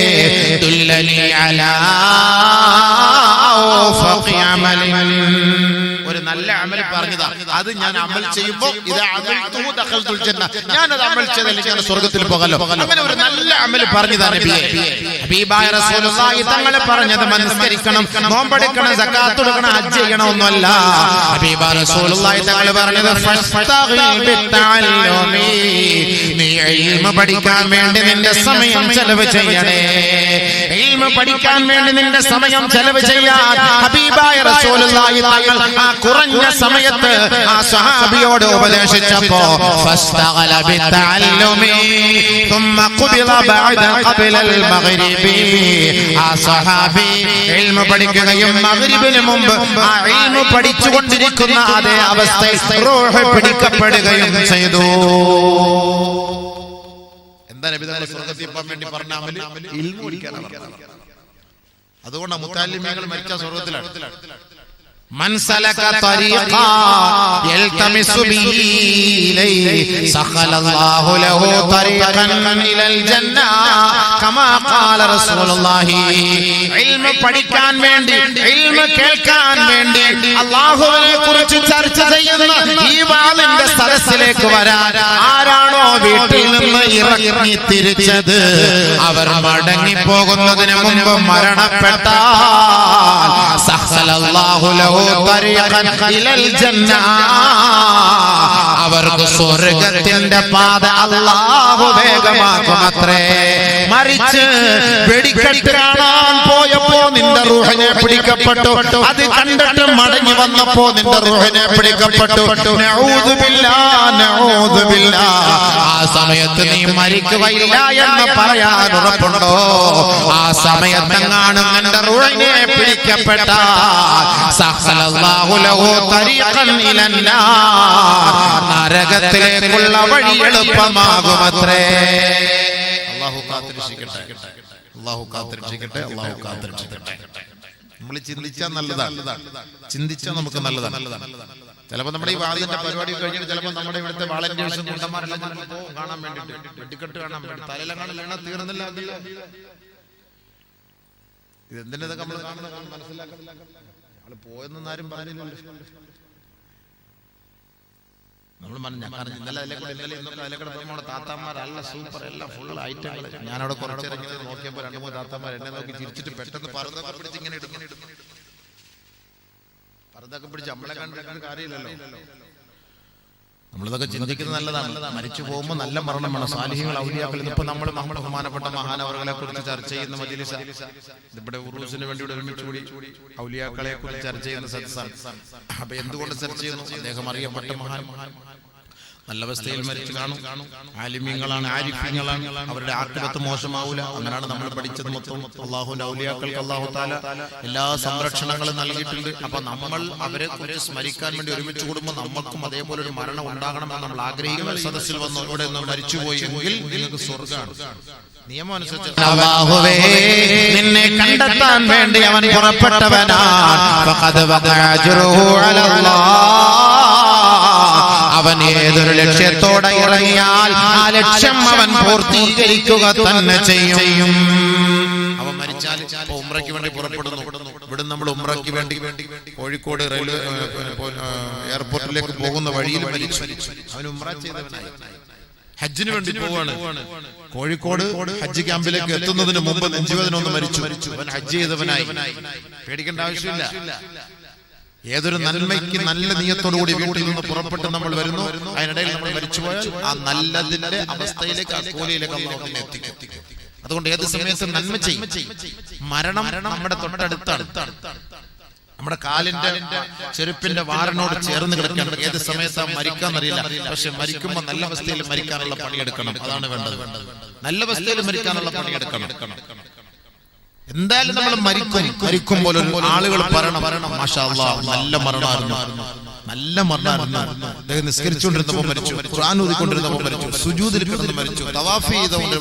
ദുല്ലനി അലാ ഔഫഖി അമലിൻ. ഒരു നല്ല അമൽ പറഞ്ഞതാ, അത് ഞാൻ അമൽ ചെയ്യുമ്പോൾ ഇത് അമൽതു ദഖൽതുൽ ജന്ന, ഞാൻ അത് അമൽ ചെയ്താൽ ഞാൻ സ്വർഗ്ഗത്തിൽ പോകല്ലോ. അങ്ങനെ ഒരു നല്ല അമൽ പറഞ്ഞതാ നബിയേ. ഹബീബായ റസൂലുള്ളാഹി തങ്ങൾ പറഞ്ഞത് നമസ്കരിക്കണം, നോമ്പെടുക്കണം, സകാത്ത് കൊടുക്കണം, ഹജ്ജ് ചെയ്യണം ഒന്നുമല്ല. ഹബീബായ റസൂലുള്ളാഹി തങ്ങൾ പറഞ്ഞത് ഫസ്തഗിൽ ബിത്തഅല്ലുമി, നീ ഇൽമ പഠിക്കാൻ വേണ്ടി നിന്റെ സമയം ചെലവ് ചെയ്യണേ. ഇൽമ പഠിക്കാൻ വേണ്ടി നിന്റെ സമയം ചെലവ് ചെയ്യാൻ ഹബീബായ റസൂലുള്ളാഹി തങ്ങൾ ആ കുറഞ്ഞ സമയത്ത് ആ സ്വഹാബിയോട് ഉപദേശിച്ചപ്പോ ഫസ്തഗല ബിത്തഅല്ലുമി ثم قبض بعد قبل المغرب, ആ സ്വഹാബി ഇൽമ പഠിക്കുകയും മഗ്രിബിന് മുമ്പ് ആ ഇൽമ പഠിച്ചുകൊണ്ടിരിക്കുന്ന അതേ അവസ്ഥയിൽ റൂഹ് പിടിക്കപ്പെടുകയും ചെയ്തു. എന്താ നബി തങ്ങൾ സ്വർഗ്ഗത്തിൽ പോകാൻ വേണ്ടി പറഞ്ഞ അമൽ? ഇൽമ പഠിക്കാനാണ് പറഞ്ഞത്. അതുകൊണ്ടാണ് മുത്തഅല്ലിമീങ്ങൾ മരിച്ച സ്വർഗ്ഗത്തിലാണ്. من سلك طريقا يلتمس به إليه سخل الله له طريقا إلى الجنة كما قال رسول الله. ഇൽമ പഠിക്കാൻ വേണ്ടി, ഇൽമ കേൾക്കാൻ വേണ്ടി അല്ലാഹുവിനെ കുറിച്ച് ചർച്ച ചെയ്യുന്ന ഈ വാളിന്റെ സദസ്സിലേക്ക് വരാൻ ആരാണോ വീട്ടിൽ നിന്ന് ഇറങ്ങി തിരിച്ചത്, അവർ മടങ്ങി പോകുന്നതിന് മുമ്പ് മരണപ്പെട്ടാൽ സഖലല്ലാഹു ലഹു തരീഖൻ ഇലൽ ജന്ന, അവർക്ക് സ്വർഗ്ഗത്തിന്റെ പാത അല്ലാഹു വേഗമാക്കുമത്രേ. മരിച്ച് വെടിക്കെട്ട് കാണാൻ പോയപ്പോ നിന്റെ റൂഹിനെ പിടിക്കപ്പെട്ടു, അത് കണ്ടിട്ട് മടങ്ങി വന്നപ്പോ നിന്റെ റൂഹിനെ പിടിക്കപ്പെട്ടു. നഊദു ബില്ലാഹ്, നഊദു ബില്ലാഹ്. ആ സമയത്ത് നീ മരിക്കുകയില്ല എന്ന് പറയാൻ ഉറപ്പുണ്ടോ? ആ സമയത്തെങ്ങാനും നിന്റെ റൂഹിനെ പിടിക്കപ്പെട്ടാൽ സഖലല്ലാഹു ലഹു തരീഖൻ ഇലന്നാർ, നരകത്തിലേക്കുള്ള വഴി എളുപ്പമാകുമത്രേ. അല്ലാഹു കാത്തിരക്ഷിക്കട്ടെ, അല്ലാഹു കാത്തിരക്ഷിക്കട്ടെ, അല്ലാഹു കാത്തിരക്ഷിക്കട്ടെ. നമ്മൾ ചിന്തിച്ചാൽ നല്ലതാണ്, ചിന്തിച്ചാൽ നമുക്ക് നല്ലതാണ്. ചിലപ്പോൾ നമ്മുടെ ഈ വാളിന്റെ പരിപാടി കഴിഞ്ഞിട്ട് ചിലപ്പോൾ നമ്മുടെ ഇവിടുത്തെ വാളന്റിയേഴ്സും കുണ്ടന്മാരെല്ലാം കാണാൻ വേണ്ടിട്ട് വെടിക്കെട്ട് കാണാൻ വേണ്ടി തലയിലെങ്ങാണെല്ലാം തീർന്നില്ല. ഇതെന്തിനാ ഇതൊക്കെ നമ്മൾ കാണുന്നത് മനസ്സിലാക്കുന്നില്ല. ആള് പോയെന്നും ആരും പറഞ്ഞില്ലല്ലോ. നമ്മൾ ഇന്നലെ ഇന്നൊക്കെ അതിലേക്കൂടെ നമ്മുടെ താത്താന്മാരല്ല സൂപ്പർ, എല്ലാം ഫുൾ ഐറ്റങ്ങൾ. ഞാനവിടെ കുറച്ചിറങ്ങി നോക്കിയപ്പോൾ 2-3 താത്താന്മാർ എന്നെ നോക്കി ചിരിച്ചിട്ട് പെട്ടെന്ന് പറന്നൊക്കെ പിടിച്ച് ഇങ്ങനെ ഇടുന്നു. പറന്നൊക്കെ പിടിച്ച് നമ്മളെ കണ്ടിട്ട് കാര്യമില്ലല്ലോ. നമ്മളിതൊക്കെ ചിന്തിക്കുന്നത് നല്ലതാണ്. മരിച്ചു പോകുമ്പോൾ നല്ല മരണം വേണം. സാലിഹ്യങ്ങൾ, ഔലിയാക്കൾ, ഇതിപ്പോ നമ്മൾ ബഹുമാനപ്പെട്ട മഹാനവറുകളെ കുറിച്ച് ചർച്ച ചെയ്യുന്ന മജ്‌ലിസ്, ഇവിടെ ഉറൂസിന് വേണ്ടി ഒരുമിച്ച് കൂടി ഔലിയാക്കളെ കുറിച്ച് ചർച്ച ചെയ്യുന്ന സദസ്സാണ്. അപ്പൊ എന്തുകൊണ്ട് ചർച്ച ചെയ്യുന്നു? അദ്ദേഹം അറിയപ്പെട്ട മഹാൻ, നല്ല അവസ്ഥയിൽ മരിച്ചു കാണും. ആലിമീങ്ങളാണ്, ആരിഫീങ്ങളാണ്, അവരുടെ ആഖിബത്ത് മോശമാവൂല. അങ്ങനെയാണ് നമ്മൾ പഠിച്ചത് മൊത്തം. അല്ലാഹുവിന്റെ ഔലിയാക്കൾക്ക് അല്ലാഹു തആല എല്ലാ സംരക്ഷണങ്ങളും നൽകിയിട്ടുണ്ട്. അപ്പൊ നമ്മൾ അവരെ കുറിച്ച് സ്മരിക്കാൻ വേണ്ടി ഒരുമിച്ച് കൂടുമ്പോൾ നമുക്കും അതേപോലെ ഒരു മരണം ഉണ്ടാകണമെന്ന് നമ്മൾ ആഗ്രഹിക്കുന്ന സദസ്സിൽ വന്ന് ഇവിടെ നിന്ന് മരിച്ചുപോയി എങ്കിൽ നിങ്ങൾക്ക് സ്വർഗ്ഗമാണ്. നിയമം അനുസരിച്ച് അല്ലാഹുവേ, നിന്നെ കണ്ടെത്താൻ വേണ്ടി അവൻ പുറപ്പെട്ടവനാണ്. ഫഖദ് വഖഅ അജ്റുഹു അലല്ലാഹ്. അവൻ ഏതൊരു ലക്ഷ്യത്തോടെ ഇറങ്ങിയാൽ ആ ലക്ഷ്യം അവൻ പൂർത്തീകരിക്കുക തന്നെ ചെയ്യും. അവൻ മരിച്ചാൽ ഉംറയ്ക്ക് വേണ്ടി പുറപ്പെടുന്നു. ഇവിടെ നമ്മൾ ഉംറയ്ക്ക് വേണ്ടി കോഴിക്കോട് റെയിൽവേ എയർപോർട്ടിലേക്ക് പോകുന്ന വഴിയിൽ മരിച്ചു. അവൻ ഉംറ ചെയ്തവനായി. ഹജ്ജിന് വേണ്ടി പോവാണ്. കോഴിക്കോട് ഹജ്ജ് ക്യാമ്പിലേക്ക് എത്തുന്നതിന് മുമ്പ് നെഞ്ചുവേദന മരിച്ചു. അവൻ ഹജ്ജ് ചെയ്തവനായി. പേടിക്കേണ്ട ആവശ്യമില്ല. ഏതൊരു നന്മയ്ക്ക് നല്ല നിയത്തോടുകൂടി വീട്ടിൽ നിന്ന് പുറപ്പെട്ട് നമ്മൾ വരുന്നു, അതിനിടയിൽ നമ്മൾ മരിച്ചുപോയാൽ ആ നല്ലതിന്റെ അവസ്ഥയിലേക്ക്, ആ കൂലിയിലേക്ക് അല്ലാഹു നമ്മെ എത്തിക്കും. അതുകൊണ്ട് ഏത് സമയത്തും നന്മ ചെയ്യും. മരണം നമ്മുടെ തൊട്ടടുത്താണ്. നമ്മുടെ കാലിന്റെ ചെരുപ്പിന്റെ വാറിനോട് ചേർന്ന് കിടക്കണം. ഏത് സമയത്താണ് മരിക്കാന്നറിയില്ല. പക്ഷെ മരിക്കുമ്പോൾ നല്ല അവസ്ഥയിൽ മരിക്കാനുള്ള പണിയെടുക്കണം. അതാണ് വേണ്ടത്. നല്ല അവസ്ഥയിൽ മരിക്കാനുള്ള പണിയെടുക്കണം. എന്തായാലും നമ്മൾ മരിക്കുമ്പോൾ ആളുകൾ പറയണം, മാഷാ അല്ലാഹ് നല്ല മരണമായിരുന്നു, നല്ല മരണമായിരുന്നു. അദ്ദേഹം നിസ്കരിച്ചുകൊണ്ടിരുന്നപ്പോൾ മരിച്ചു, ഖുർആൻ ഓതിക്കൊണ്ടിരുന്നപ്പോൾ മരിച്ചു, സുജൂദിൽ കിടന്ന് മരിച്ചു, തവാഫ് ചെയ്തുകൊണ്ട്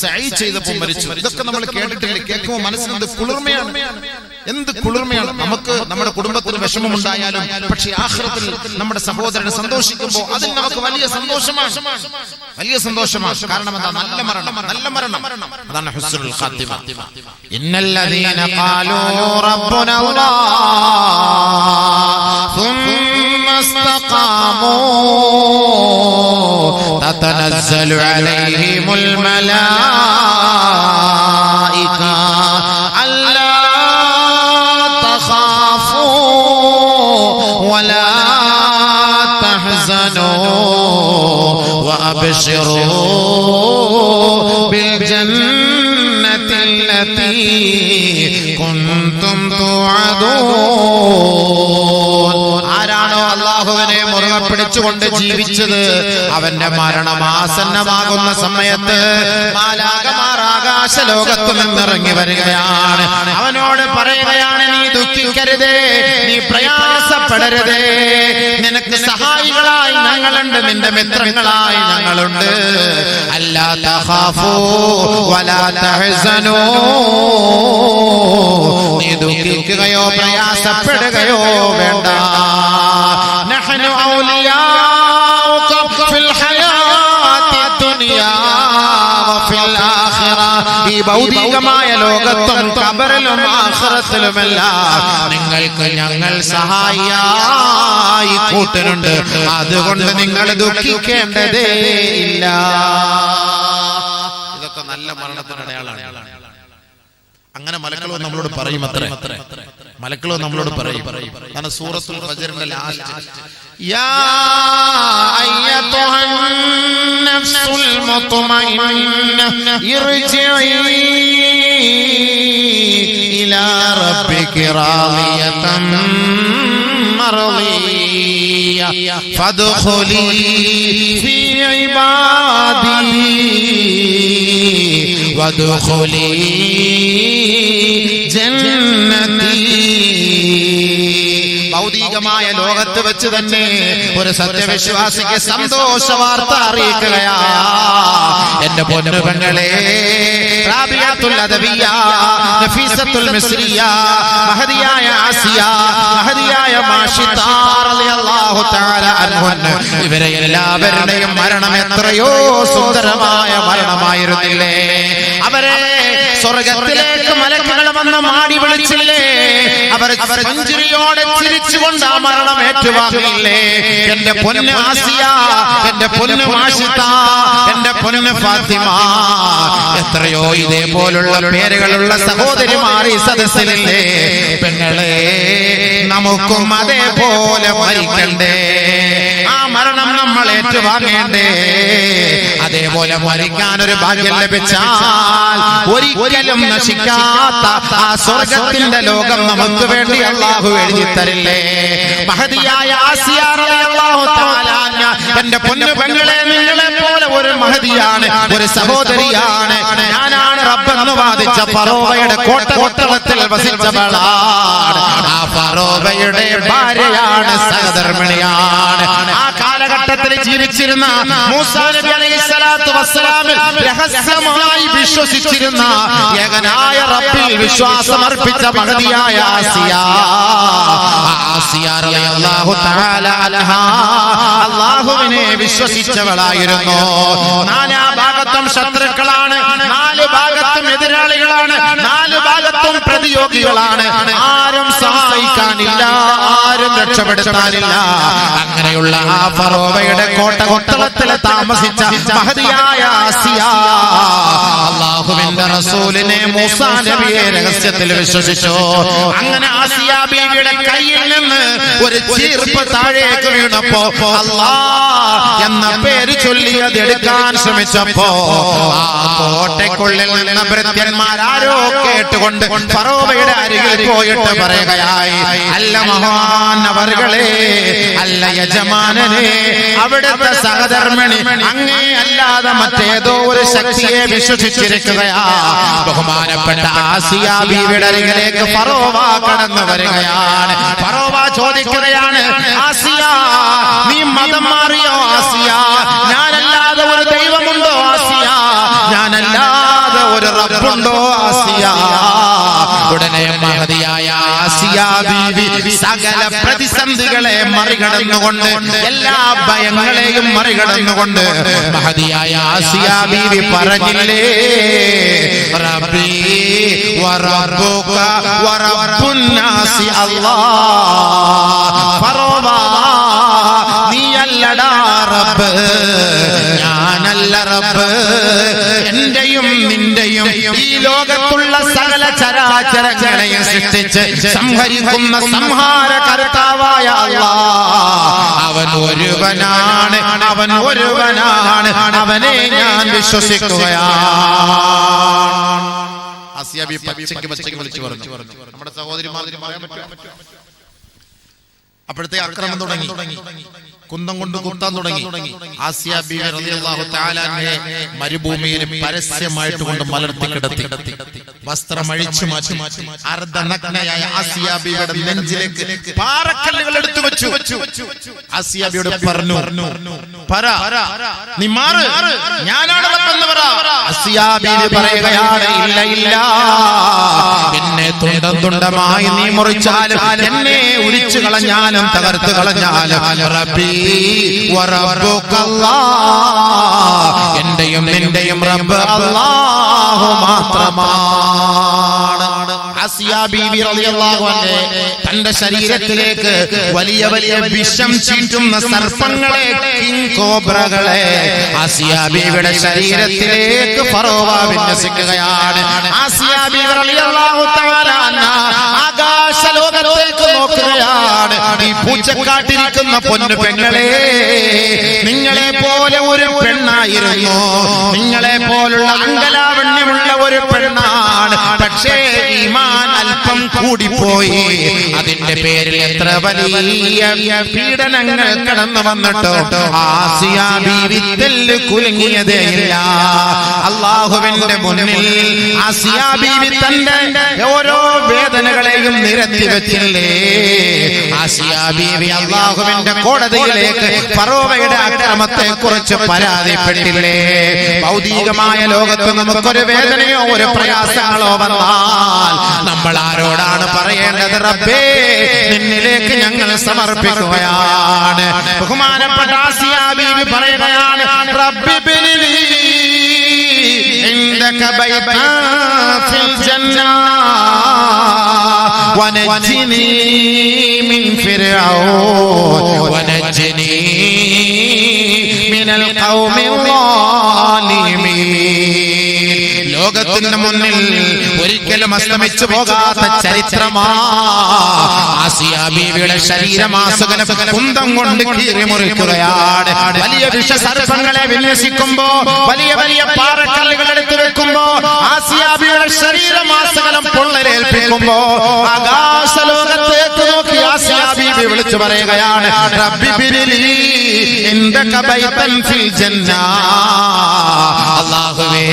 സഈ ചെയ്തപ്പോൾ മരിച്ചു. ഇതൊക്കെ നമ്മൾ കേട്ടിട്ടില്ലേ? കേൾക്കുമ്പോൾ മനസ്സിന് കുളിർമയാണ്, എന്ത് കുളിർമയാണ്. നമുക്ക് നമ്മുടെ കുടുംബത്തിന് വിഷമമുണ്ടായാലും പക്ഷേ ആഖിറത്തിൽ നമ്മുടെ സഹോദരൻ സന്തോഷിക്കുമ്പോൾ അതിൽ നമുക്ക് വലിയ സന്തോഷമാണ്, വലിയ സന്തോഷമാണ്. കാരണം എന്താ? നല്ല മരണം, നല്ല മരണം. അതാണ് ഹുസ്നുൽ ഖാത്തിമ. ഇന്നല്ലദീന ഖാലൂ റബ്ബുന അല്ലാഹ് ثم استقاموا تتنزل عليهم الملائكة ألا تخافوا ولا تحزنوا وأبشروا بالجنة التي كنتم توعدون. ആരാണോ അല്ലാഹുവിനെ മുറുകെ പിടിച്ചുകൊണ്ട് ജീവിച്ചത്, അവന്റെ മരണം ആസന്നമാകുന്ന സമയത്ത് മാലാഖമാർ ആകാശ ലോകത്തു നിന്നിറങ്ങി വരികയാണ്. അവനോട് പറയുകയാണ്, നീ ദുഃഖിക്കരുതേ, നീ പ്രയാസപ്പെടരുതേ, നിനക്ക് സഹായികളായി ഞങ്ങളുണ്ട്, നിന്റെ മിത്രങ്ങളായി ഞങ്ങളുണ്ട്. അല്ലാ തഖാഫൂ വലാ തഹ്സനൂ, നീ ദുഃഖിക്കുകയോ പ്രയാസപ്പെടുകയോ വേണ്ട. നഹ്നു ഔലിയാഉകും ഫിൽ ഹയാത്തി ദുനിയാ വഫിൽ ആഖിറ. ഈ ഭൗതികമായ ലോകത്തും ഖബറിലും ആഖിറത്തിലുമെല്ലാം നിങ്ങൾക്ക് ഞങ്ങൾ സഹായിയായി കൂട്ടരുണ്ട്. അതുകൊണ്ട് നിങ്ങൾ ദുഃഖിക്കേണ്ടതേ ഇല്ല. ഇതൊക്കെ നല്ല മരണത്തിന് അടയാളമാണ്. അങ്ങനെ മലക്കളോ നമ്മളോട് പറയും, അത്രേ മലക്കളോ നമ്മളോട് പറയും. കാരണം സൂറത്തുൽ ഫജ്റിന്റെ ലാസ്റ്റ്, യാ അയ്യതുഹൻ നഫ്സുൽ മുത്മഇന്ന ഇർജിഇ ഇലാ റബ്ബികി റാദിയതൻ മർദിയ ഫദ്ഖുലി ഫീ ഇബാദി വദ്ഖുലി ജന്നതി. ഭൗതികമായ ലോകത്ത് വെച്ച് തന്നെ ഒരു സത്യവിശ്വാസിക്ക് സന്തോഷ വാർത്ത അറിയിക്കുകയാ. എന്റെ പൊന്നു പെങ്ങളെ, റാബിയത്തുൽ അദവിയ, നഫീസത്തുൽ മിസ്രിയ, മഹദിയായ ആസിയ, മഹദിയായ മാഷിത റളിയല്ലാഹു തആല അൻഹുന്ന, ഇവരെ എല്ലാവരുടെയും മരണം എത്രയോ സുന്ദരമായ മരണമായിരുന്നില്ലേ? അവരെ സ്വർഗത്തിലേക്ക് മലക്കുകൾ വന്ന് മാടി വിളിച്ചില്ലേ? അവർ പുഞ്ചിരിയോടെ ചിരിച്ചുകൊണ്ട് ആ മരണം ഏറ്റുവാങ്ങിയില്ലേ? എന്റെ പൊന്ന് ആസിയ, എന്റെ പൊന്ന് മാഷിത, എന്റെ പൊന്ന് ഫാത്തിമ, എത്രയോ ഇതേപോലുള്ള പേരുകളുള്ള സഹോദരിമാർ ഈ സദസ്സിലില്ലേ? പെങ്ങളെ, നമുക്കും അതേപോലെ മരിക്കണ്ടേ? ആ മരണം നമ്മൾ ഏറ്റുവാങ്ങേണ്ടേ? അതേപോലെ മരിക്കാൻ ഒരു ഭാഗ്യം ലഭിച്ചാൽ ഒരിക്കലും നശിക്കാത്ത ആ സ്വർഗത്തിന്റെ ലോകം നമുക്ക് വേണ്ടി അല്ലാഹു എഴുതി തരില്ലേ? മഹദിയായ ആസിയ റളിയല്ലാഹു തആല അൻഹ, എന്റെ പൊന്നു പെങ്ങളെ, നിങ്ങളെ പോലെ ഒരു മഹദിയാണ്, ഒരു സഹോദരിയാണ്. ഞാനാണ് റബ്ബെന്ന് വാദിച്ച ഫറോവയുടെ കോട്ടകൊത്തളത്തിൽ വസിച്ചവളാണ്. ആ ഫറോവയുടെ ഭാര്യയാണ്, സഹധർമ്മിണിയാണ്. ആ കാലഘട്ടത്തിൽ ജീവിച്ചിരുന്ന മൂസാ നബി അലൈഹിസ്സലാത്തു വസ്സലാമിൽ രഹസ്യമായി വിശ്വസിച്ചിരുന്ന ഏകനായ റബ്ബിൽ വിശ്വാസമർപ്പിച്ച മഹദിയായ ആസിയ റളിയല്ലാഹു തആല അൻഹ അല്ലാഹുവിനെ വിശ്വസിച്ചവളായിരുന്നു. നാനാ ഭാഗത്തും ശത്രുക്കളാണ്, നാല് ഭാഗത്തും എതിരാളികളാണ്, നാല് ഭാഗത്തും പ്രതിയോഗികളാണ്. ആരും സഹായിക്കാനില്ല, ആരും രക്ഷപ്പെടുത്താനില്ല. അങ്ങനെയുള്ള ആ ഫറോവയുടെ കോട്ടകൊത്തളത്തിൽ താമസിച്ച മഹദിയായ ആസിയ അല്ലാഹുവിന്റെ റസൂലിനെ, മൂസാ നബിയെ രഹസ്യത്തിൽ വിശ്വസിച്ചു. അങ്ങനെ ആസിയ ബീവിയുടെ കയ്യിൽ നിന്ന് ഒരു ചീർപ്പ് താഴേക്ക് വീണപ്പോ അല്ലാഹ് എന്ന പേര് ചൊല്ലി അത് എടുക്കാൻ ശ്രമിച്ചപ്പോ ആ കോട്ടയ്ക്കുള്ളിൽ നിന്ന് ഭൃത്യന്മാരാരോ കേട്ടുകൊണ്ട് ഫറോവയുടെ അരികിൽ പോയിട്ട് പറയുകയായി, അല്ല മഹാൻ അവറുകളെ, അല്ല യജമാനനെ, അവിടുത്തെ സഹധർമ്മിണി അങ്ങേ അല്ലാതെ മറ്റേതോ ഒരു ശക്തിയെ വിശ്വസിച്ചിരിക്കുകയാ. ബഹുമാനപ്പെട്ട ആസിയ ബീവിയുടെ അരികിലേക്ക് ഫറോവ കടന്നു വരികയാണ്. ഫറോവ ചോദിക്കുകയാണ്, ആസിയ നീ മതം മാറിയോ ആസിയ? ഞാനല്ലാതെ ഒരു ദൈവമുണ്ടോ ആസിയ? ഞാനല്ലാതെ ഒരു റബ്ബുണ്ടോ ആസിയ? ഉടനെ മഹതിയായ ആസിയ ബീവി സകല പ്രതിസന്ധികളെ മറികടന്നുകൊണ്ട്, എല്ലാ ഭയങ്ങളെയും മറികടന്നുകൊണ്ട് മഹതിയായ ആസിയ ബീവി പറഞ്ഞില്ലേ, റബ്ബി വറബ്ബുക വറബ്ബുൻ നാസി അല്ലാഹ്. ഫറോവ നീയല്ലടാ റബ്ബ്, ഞാനല്ല റബ്ബ്. എന്റെയും നിന്റെയും ഈ ലോകത്തുള്ള സകല ചരാചരങ്ങളെയും സൃഷ്ടിച്ച് സംഹരിക്കുന്ന സംഹാരകർത്താവായ അല്ലാഹ് അവൻ ഒരുവനാണ്, അവൻ ഒരുവനാണ്, അവനെ ഞാൻ വിശ്വസിക്കുകയാണ്. ആസിയ ബീവി പച്ചയ്ക്ക് വിളിച്ചു പറഞ്ഞു. നമ്മുടെ സഹോദരിമാർക്ക് പറയാൻ പറ്റും. അപ്പോഴത്തെ അക്രമം തുടങ്ങി, കുന്തം കൊണ്ട് കുത്താൻ തുടങ്ങി. ആസിയ ബീവി റളിയല്ലാഹു തആല അൻഹയെ മരുഭൂമിയിൽ പരസ്യമായിട്ട് കൊണ്ട് മലർത്തി കിടത്തി, വസ്ത്രം അഴിച്ചു മാറ്റി. അർദ്ധനഗ്നയായ ആസിയ ബീവിയുടെ നെഞ്ചിലേക്ക് പാറക്കല്ലുകൾ എടുത്തു വെച്ചു. ആസിയ ബീവിയോട് പറഞ്ഞു, പറ, നീ മാറ്, ഞാനാണ് റബ്ബെന്ന് പറ. ആസിയ ബീവി പറയുകയാണ്, ഇല്ല ഇല്ല, എന്നെ തുണ്ടം തുണ്ടമായി നീ മുറിച്ചാലും, എന്നെ ഉരിച്ചു കളഞ്ഞാലും, തകർത്ത് കളഞ്ഞാലും, റബ്ബി വറബ്ബുക അല്ലാഹ്, എന്റെയും നിന്റെയും റബ്ബ് അല്ലാഹു മാത്രമാണ്. ആസിയ ബീവി റളിയല്ലാഹു അൻഹ തന്റെ ശരീരത്തിലേക്ക് വലിയ വലിയ വിഷം ചീറ്റുന്ന സർപ്പങ്ങളെ, കിങ് കോബ്രകളെ ആസിയ ബീവിയുടെ ശരീരത്തിലേക്ക് ഫറോവ വിന്യസിക്കുകയാണ്. ആസിയ ബീവി റളിയല്ലാഹു തആല ആകാശ ലോകത്തേക്ക് നോക്കുകയാണ്. ഈ പൂച്ചക്കാട്ടിരിക്കുന്ന പൊന്നു പെങ്ങളെ, നിങ്ങളെ പോലെ ഒരു പെണ്ണായിരുന്നു, നിങ്ങളെ പോലുള്ള അങ്കലാവണ്യമുള്ള ഒരു പെണ്ണാണ്. പക്ഷേ ഈമാൻ അല്പം കൂടിപ്പോയി. അതിന്റെ പേരിൽ എത്ര വലിയ പീഡനങ്ങൾ കടന്നു വന്നിട്ടോ ആസിയ ബീവി തെല്ല് കുലുങ്ങിയതേയില്ല. അല്ലാഹുവിന്റെ മുന്നിൽ ആസിയ ബീവി തന്റെ ഓരോ വേദനകളെയും നിരത്തി വെച്ചില്ലേ. ആസിയ ബീവി അല്ലാഹുവിന്റെ കോടതിയിലേക്ക് ഫറോവയുടെ അക്രമത്തെ കുറിച്ച് പരാതിപ്പെട്ടില്ലേ. ഭൗതികമായ ലോകത്ത് നമുക്കൊരു വേദനയോ ഒരു പ്രയാസങ്ങളോ വന്നാൽ നമ്മൾ ആരോടാണ് പറയേണ്ടത്? റബ്ബേ, നിന്നിലേക്ക് ഞങ്ങൾ സമർപ്പിക്കുകയാണ്. ബഹുമാനപ്പെട്ട ആസിയ ബീവി പറയുകയാണ്, റബ്ബി ബിനിലി ഇൻദക ബൈതാ ഫിൽ ജന്ന വനജ്ജിനി മിൻ ഫിർഔൻ വനജ്ജിനി മിനൽ ഖൗമിൽ ളാലിമീൻ. ലോകത്തിന്റെ മുന്നിൽ ഒരിക്കലും അസ്തമിച്ചു പോകാത്ത ചരിത്രമാ ആസിയ ബീവിയുടെ ശരീരമാസകലം കുന്തം കൊണ്ട് കീറിമുറിക്കുകയാണ്. വലിയ വിഷസർപ്പങ്ങളെ വിന്യസിക്കുമ്പോ, വലിയ വലിയ പാറക്കല്ലുകൾ എടുത്തു വെക്കുമ്പോ, ആസിയ ബീവിയുടെ ശരീരമാസകലം പൊള്ളലേൽപ്പിക്കുമ്പോ ആകാശ ലോകത്തേക്ക് നോക്കി ആസിയ ബീവി വിളിച്ചു പറയുകയാണ്, റബ്ബി ബിനിലി ഇൻദക ബൈതൻ ഫിൽ ജന്ന. അല്ലാഹുവേ,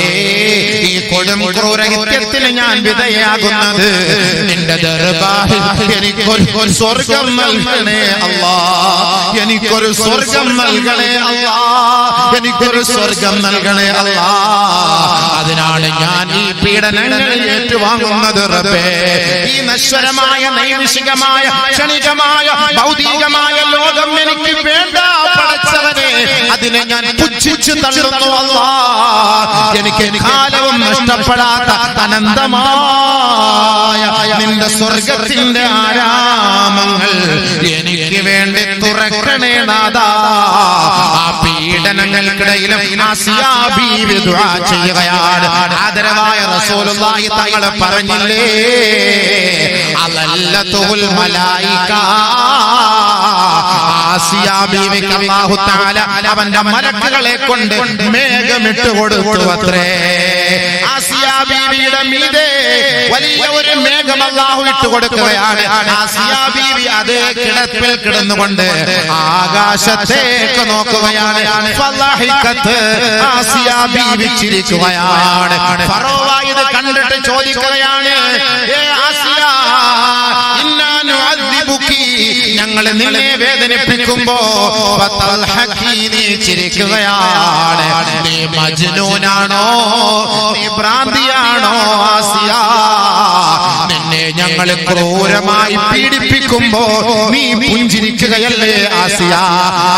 ഈ കൊടും ക്രൂരകൃത്യത്തിന് ഞാൻ വിധേയാകുന്നത് നിന്റെ ദർബാറിൽ എനിക്കൊരു സ്വർഗം നൽകണേ അല്ലാഹ്, എനിക്കൊരു സ്വർഗം നൽകണേ അല്ലാഹ്, എനിക്കൊരു സ്വർഗം നൽകണേ അല്ലാഹ്. അതിനാണ് ഞാൻ ഈ പീഡനങ്ങൾ ഏറ്റുവാങ്ങുന്നത് റബ്ബേ. ഈ നശ്വരമായ, നൈമിഷികമായ, ക്ഷണികമായ, ഭൗതികമായ ലോകം എനിക്ക് വേണ്ട പടച്ചവനെ. അതിനെ ഞാൻ പുച്ഛിച്ചു തള്ളുന്നു അല്ലാഹ്. എനിക്ക് കാലവും നഷ്ടപ്പെടാത്ത അനന്തമായ നിന്റെ സ്വർഗത്തിന്റെ ആരാമങ്ങൾ എനിക്ക് വേണ്ടി തുറക്കണേ നാഥാ. ആ പീഡനങ്ങൾക്കിടയിലും ആസിയ ബീവി ദുആ ചെയ്യുകയാണ്. ആദരവായ റസൂലുള്ളാഹി തങ്ങൾ പറഞ്ഞില്ലേ, അലല്ലതുൽ മലായിക, ആ ആസിയാ ബീവിക്ക് അല്ലാഹു തആല അവന്റെ മലക്കുകളെ കൊണ്ട് മേഘമിട്ട് കൊടുത്തു അത്രേ. ആസിയാ ബീവിയുടെ മീതെ വലിയ ഒരു മേഘം അല്ലാഹു ഇട്ട് കൊടുക്കുകയാണ്. ആസിയാ ബീവി അതേ കിടപ്പിൽ കിടന്നുകൊണ്ട് ആകാശത്തേക്ക് നോക്കുകയാണ്. ഫളഹിഖത്ത് ആസിയാ ബീവി ചിരിക്കുകയാണ്. ഫറോവ ഇത് കണ്ടിട്ട് ചോദിക്കുകയാണ്, ഏ ആസിയ, ഇന്നാ നുഅദ്ദിബുകി, ഞങ്ങൾ നിന്നെ വേദനിപ്പിക്കുമ്പോ ഫതൽഹഖി, നീ ചിരിക്കുകയാണ്. നീ മജ്നൂനാണോ, നീ ഭ്രാന്തിയാണോ ആസിയ? നിന്നെ ഞങ്ങൾ ക്രൂരമായി പീഡിപ്പിക്കുമ്പോ നീ പുഞ്ചിരിക്കുകയല്ലേ ആസിയ?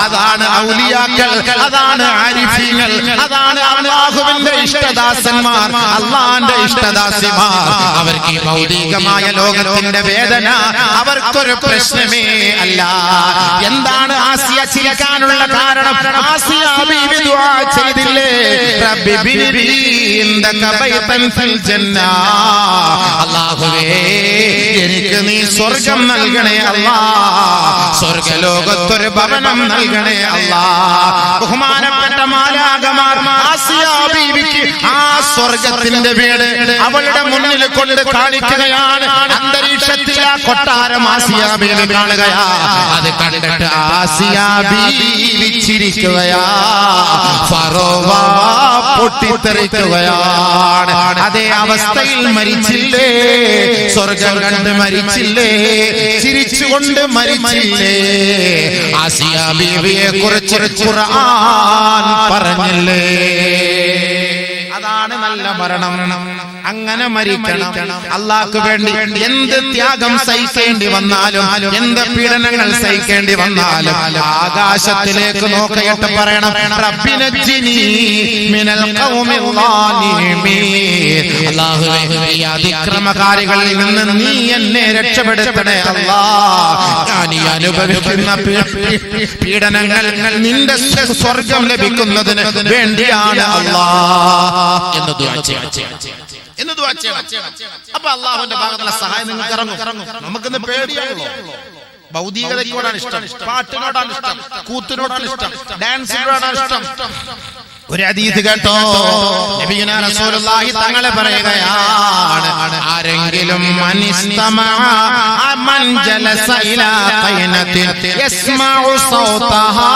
അതാണ് ഔലിയാക്കൾ, അതാണ് ആരിഫീങ്ങൾ, അതാണ് അല്ലാഹുവിന്റെ ഇഷ്ടദാസന്മാർ, അല്ലാഹുവിന്റെ ഇഷ്ടദാസിമാർ. അവർക്ക് ഈ ഭൗതികമായ ലോകത്തിന്റെ വേദന അവർക്കൊരു പ്രശ്നമേ അല്ല. എന്താണ് ആസിയ ചിരിക്കാനുള്ള കാരണം? ആസിയ ബീവി ദുആ ചെയ്തില്ലേ, റബ്ബി ബിനി ഇൻദക ബൈതൻ ഫിൽ ജന്ന, അല്ലാഹുവേ എനിക്ക് നീ സ്വർഗ്ഗം നൽകണേ അല്ലാ, സ്വർഗ്ഗലോകത്തൊരു ഭവനം നൽകണേ അല്ലാ. ബഹുമാനപ്പെട്ട മാലാഖമാർ ആസിയ ബീവിക്ക് ആ സ്വർഗ്ഗത്തിന്റെ വീട് അവളുടെ മുന്നിൽ കൊണ്ട് കാണിക്കുകയാണ്. അന്തരീക്ഷത്തിൽ ആ കൊട്ടാരം ആസിയ ബീവി കാണുകയാ. അത് കണ്ടിട്ട് ആസിയ ബീവി ചിരിക്കുകയാ. ഫറോവ പൊട്ടിത്തെറിക്കുകയാണ്. അതേ അവസ്ഥയിൽ മരിച്ചില്ലേ, സ്വർഗ്ഗം കണ്ട് മരിച്ചില്ലേ, ചിരിച്ചുകൊണ്ട് മരിച്ചില്ലേ? ആസിയ ബീവിയെ കുറിച്ച് ഖുർആൻ പറഞ്ഞില്ലേ? അതാണ് നല്ല മരണം. അങ്ങനെ മരിക്കണം. അല്ലാഹ്ക്ക് വേണ്ടി എന്ത് ത്യാഗം സഹിക്കേണ്ടി വന്നാലും, എന്ത് പീഡനങ്ങൾ സഹിക്കേണ്ടി വന്നാലും ആകാശത്തിലേക്ക് നോക്കിയിട്ട് പറയണം, റബ്ബി നജ്ജിനി മിനൽ ഖൗമിൽ ളാലിമീൻ, അല്ലാഹുവേ ഈ അതിക്രമകാരികളിൽ നിന്ന് നീ എന്നെ രക്ഷപ്പെടുത്തണേ അല്ലാഹ്. ഞാൻ ഈ അനുഭവിക്കുന്ന പീഡനങ്ങൾ നിന്റെ സ്വർഗ്ഗം ലഭിക്കുന്നതിന് വേണ്ടിയാണ് അല്ലാഹ് എന്ന് ദുആ ചെയ്യണം. അപ്പൊ അള്ളാഹുവിന്റെ ഭാഗത്തുള്ള സഹായം നിങ്ങൾക്ക് ഇറങ്ങും. നമുക്കിന്ന് പേടിയാണല്ലോ. ഭൗതികതയോടാണ് ഇഷ്ടം, പാട്ടിനോടാണ് ഇഷ്ടം, കൂത്തിനോടാണ് ഇഷ്ടം, ഡാൻസിനോടാണ് ഇഷ്ടം. ഒരു ഹദീസ് കേട്ടോ, നബിയുനാ റസൂലുള്ളാഹി തങ്ങളെ പറയുകയാണ്, ആരെങ്കിലും മൻ ജലസ ഇലാ ഖൈനത്തിൻ യസ്മഉ സൗതഹാ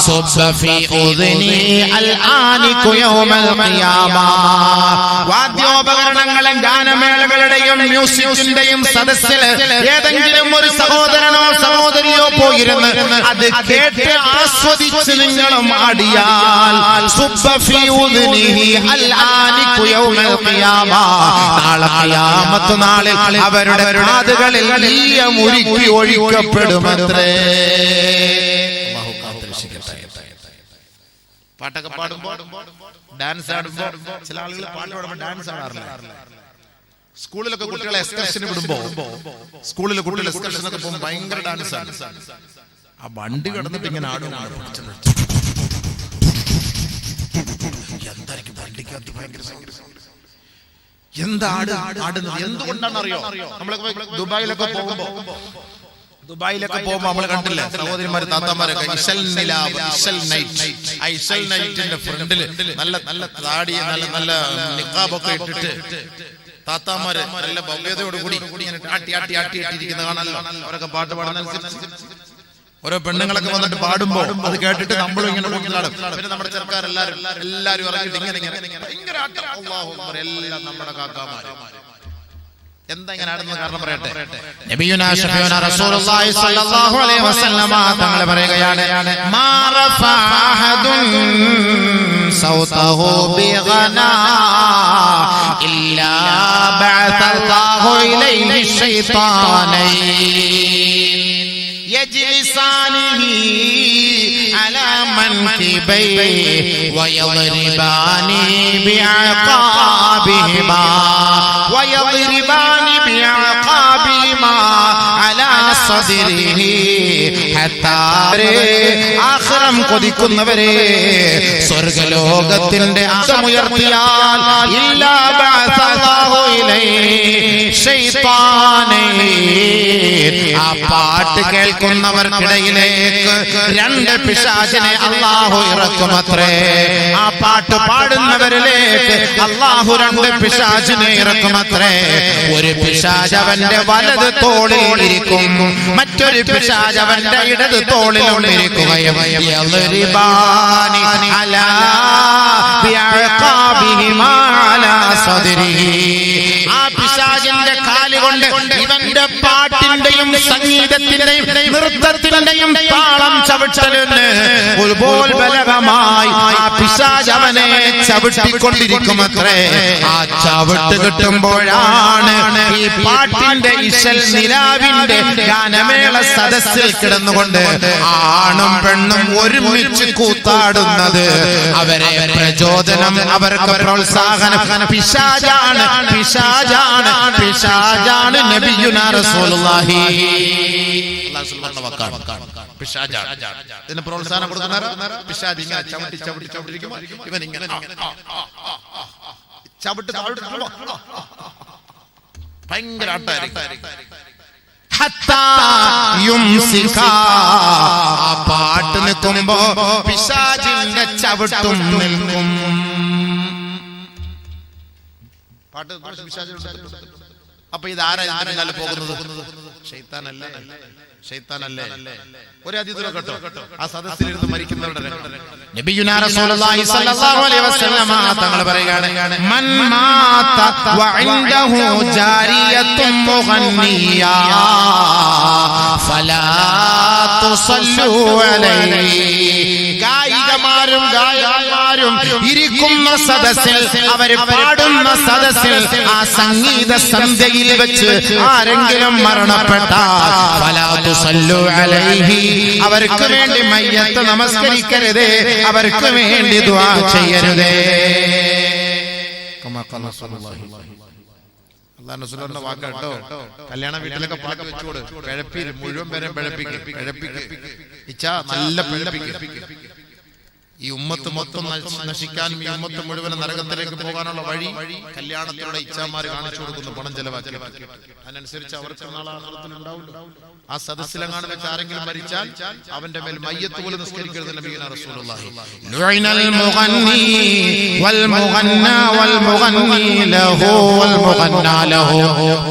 സുബ്ബ ഫീ ഉദ്നി അൽ ആനികു യൗമൽ ഖിയാമ. വാദ്യോപകരണങ്ങളും ഗാനമേളകളുടെയും മ്യൂസിക്കിന്റെയും സദസ്സിൽ ഏതെങ്കിലും ഒരു സഹോദരനോ സഹോദരിയോ പോയിരുന്ന് അത് കേട്ട് ആസ്വദിച്ച് നിങ്ങളും ആടിയാൽ സുബ്ബ ഫീ ഉദ്നിഹി അൽ ആനികു യൗമൽ ഖിയാമ, നാളെ ഖിയാമത്ത് നാളിൽ അവരുടെ കാതുകളിൽ ഈയമുരുക്കി ഒഴിക്കപ്പെടുമത്രേ. പാട്ടൊക്കെ പാടുമ്പോ, ഡാൻസ് ആടുമ്പോ, ചില ആളുകൾ പാട്ട് പാടുമ്പോ ഡാൻസ് ആടാറില്ല. സ്കൂളിലൊക്കെ കുട്ടികളെ എക്സ്കർഷന് വിടുമ്പോ, സ്കൂളിലെ കുട്ടികൾ എക്സ്കർഷനൊക്കെ പോകുമ്പോൾ ഭയങ്കര ഡാൻസ് ആണ്. ആ വണ്ടി കിടന്നിട്ട് ഇങ്ങനെ ആടുകയാണ്. എന്തായിരിക്കും വണ്ടിക്കകത്ത് ഭയങ്കര എന്താണ് ആടുന്നത്? എന്തുകൊണ്ടാണ് അറിയോ? നമ്മളൊക്കെ ദുബായിലൊക്കെ പോകുമ്പോ നമ്മൾ കണ്ടില്ലേ, സഹോദരിമാര് താത്താമാരൊക്കെ ഇശൽ നൈറ്റിന്റെ ഫ്രണ്ടില് നല്ല നല്ല താടി, നല്ല നല്ല നിഖാബൊക്കെ ഇട്ടിട്ട് താത്താമാര് നല്ല ഭവ്യതയോട് കൂടി ഇങ്ങനെ ആട്ടിയിരിക്കുന്ന കാണാനല്ലോ. അവരൊക്കെ പാട്ട് പാടുന്നതനുസരിച്ച് ഓരോ പെണ്ണുങ്ങളൊക്കെ വന്നിട്ട് പാടുമ്പോ അത് കേട്ടിട്ട് നമ്മളും ഇങ്ങനെ നോക്കിയാണ്. പിന്നെ നമ്മുടെ ചെറുക്കാരെല്ലാരും ഇറങ്ങിയിട്ട് ഇങ്ങനെ ഭയങ്കര ആട്ടം. അല്ലാഹു അക്ബർ. എല്ലാം നമ്മുടെ കാക്കാമാര്. എന്താ ഇങ്ങനെ ആടുന്നത് കാരണം പറയട്ടെ. നബിയുനാ ശഫീഉനാ റസൂലുള്ളാഹി സ്വല്ലല്ലാഹു അലൈഹി വസല്ലമ തങ്ങൾ പറയുകയാണ്, മാ റഫഅഹദുൻ സൗതഹു ബിഗനാ ഇല്ലാ ബഅസല്ലാഹു ഇലൈഹി ശൈത്താനൈൻ യജ്ലിസാനിഹി അലാ മൻകിബൈഹി വയദ്രിബാനി ബിഅഖാബിഹിമാ ويضربان بعقابهما على صدره حتى ആഖിറം കൊതിക്കുന്നവരെ സ്വർഗ്ഗലോകത്തിന്റെ അന്തമുയർത്തിയാൽ ഇല്ലാ ബഅസല്ലാഹു ഇലൈഹി ശൈത്താനൈൻ. ആ പാട്ട് കേൾക്കുന്നവർക്കിടയിലേക്ക് രണ്ട് പിശാചിനെ അല്ലാഹു ഇറക്കുമത്രേ. ആ പാട്ട് പാടുന്നവരിലേക്ക് അല്ലാഹു രണ്ട് പിശാചിനെ ഇറക്കുമത്രേ. ഒരു പിശാച് അവന്റെ വലത് തോളിൽ ഇരിക്കും, മറ്റൊരു പിശാച് അവന്റെ ഇടത് തോളിലും ഇരിക്കുകയും യദ്രിബാനി അലാ ബിഅഖാബിഹിമാ അലാ സദ്രിഹി. ആ പിശാചിന്റെ കാലുകൊണ്ട് ഇവന്റെ പാട്ടിന്റെയും സംഗീതത്തിന്റെയും നൃത്തത്തിന്റെയും താളം ചവിട്ടലിന് ഉത്ബോൽബലകമായി ആ പിശാച് അവനെ ചവിട്ടിക്കൊണ്ടിരിക്കുമത്രേ. ആ ചവിട്ട് കിട്ടുമ്പോഴാണ് ഈ പാട്ടിന്റെ ഇശൽ നിലാവിന്റെ ഗാനമേള സദസ്സിൽ കിടന്നുകൊണ്ട് ആണും പെണ്ണും ഒരുമിച്ച് കൂത്താടുന്നത്. അവരെ പ്രചോദനം, അവർക്ക് പ്രോത്സാഹനം പിശാചാണ്, പിശാചാണ്, പിശാചാണ്. നബിയുനാ റസൂലുള്ളാഹി പിശാചാണ്. ഇതിന് പ്രോത്സാഹനം കൊടുക്കുന്നവർ പിശാച് ഇങ്ങനെ ചവിട്ടി ചവിട്ടി ചവിട്ടിരിക്കുമ്പോൾ ഇവൻ ഇങ്ങനെ ചവിട്ട് ഭയങ്കര ആട്ടായിരിക്കും. ആ പാട്ട് നിൽക്കുമ്പോ പിശാചിന്റെ ചവിട്ടും നിൽക്കും. പാട്ട് അപ്പൊ ഇതാരാ പോകുന്നത്? ശൈത്താനല്ലേ? ശൈത്താനല്ലേ? ഒരു അതിഥിനെ കേട്ടോ, ആ സദസ്സിലിരുന്ന് മരിക്കുന്നവരുടെ നബിയുനാ റസൂലുള്ളാഹി സ്വല്ലല്ലാഹു അലൈഹി വസല്ലം തങ്ങൾ പറയുകയാണ്, മൻ മാത വ ഇൻദഹു ജാരിയത്തുൻ മുഗന്നിയ ഫലാ തുസല്ലു അലൈഹി. ഗായികമാരും ഗായകന്മാരും ഇരിക്കുന്ന സദസ്സിൽ, അവർ പാടുന്ന സദസ്സിൽ, ആ സംഗീത സന്ധ്യയിൽ വെച്ച് ആരെങ്കിലും മരണപ്പെട്ടാൽ ഫലാ തുസല്ലു അലൈഹി, അവർക്ക് വേണ്ടി മയ്യത്ത് നമസ്കരിക്കരുതേ, അവർക്ക് വേണ്ടി ദുആ ചെയ്യരുതേ. അല്ലാഹുവിന്റെ വാക്കാട്ടോ. കല്യാണ വീട്ടിലൊക്കെ പാട്ട് വെച്ചുകൊട്, പിഴപ്പിൽ മുഴുവൻ പേരെ പിഴപ്പിക്ക് ഇച്ഛ നല്ല പിഴപ്പിക്ക്. ഈ ഉമ്മത്ത് മൊത്തം നശിക്കാനും ഈ ഉമ്മത്ത് മുഴുവൻ നരകത്തിലേക്ക് പോകാനുള്ള വഴി കല്യാണത്തിലൂടെ ഇച്ഛാമാര് കാണിച്ചു കൊടുക്കുന്നു, പണം ചെലവാക്കി. അതിനനുസരിച്ച് അവർക്ക് നാളെ ഉണ്ടാവില്ല. ആ സദസ്സിലെങ്ങാനും വെച്ച് ആരെങ്കിലും മരിച്ചാൽ അവന്റെ മേൽ മയ്യത്ത് പോലും നിസ്കരിക്കരുത്. നബിയുനാ റസൂലുള്ളാഹി ലുഇനൽ മുഗന്നി വൽ മുഗന്നാ വൽ മുഗന്നി ലഹു വൽ മുഗന്നാ ലഹു.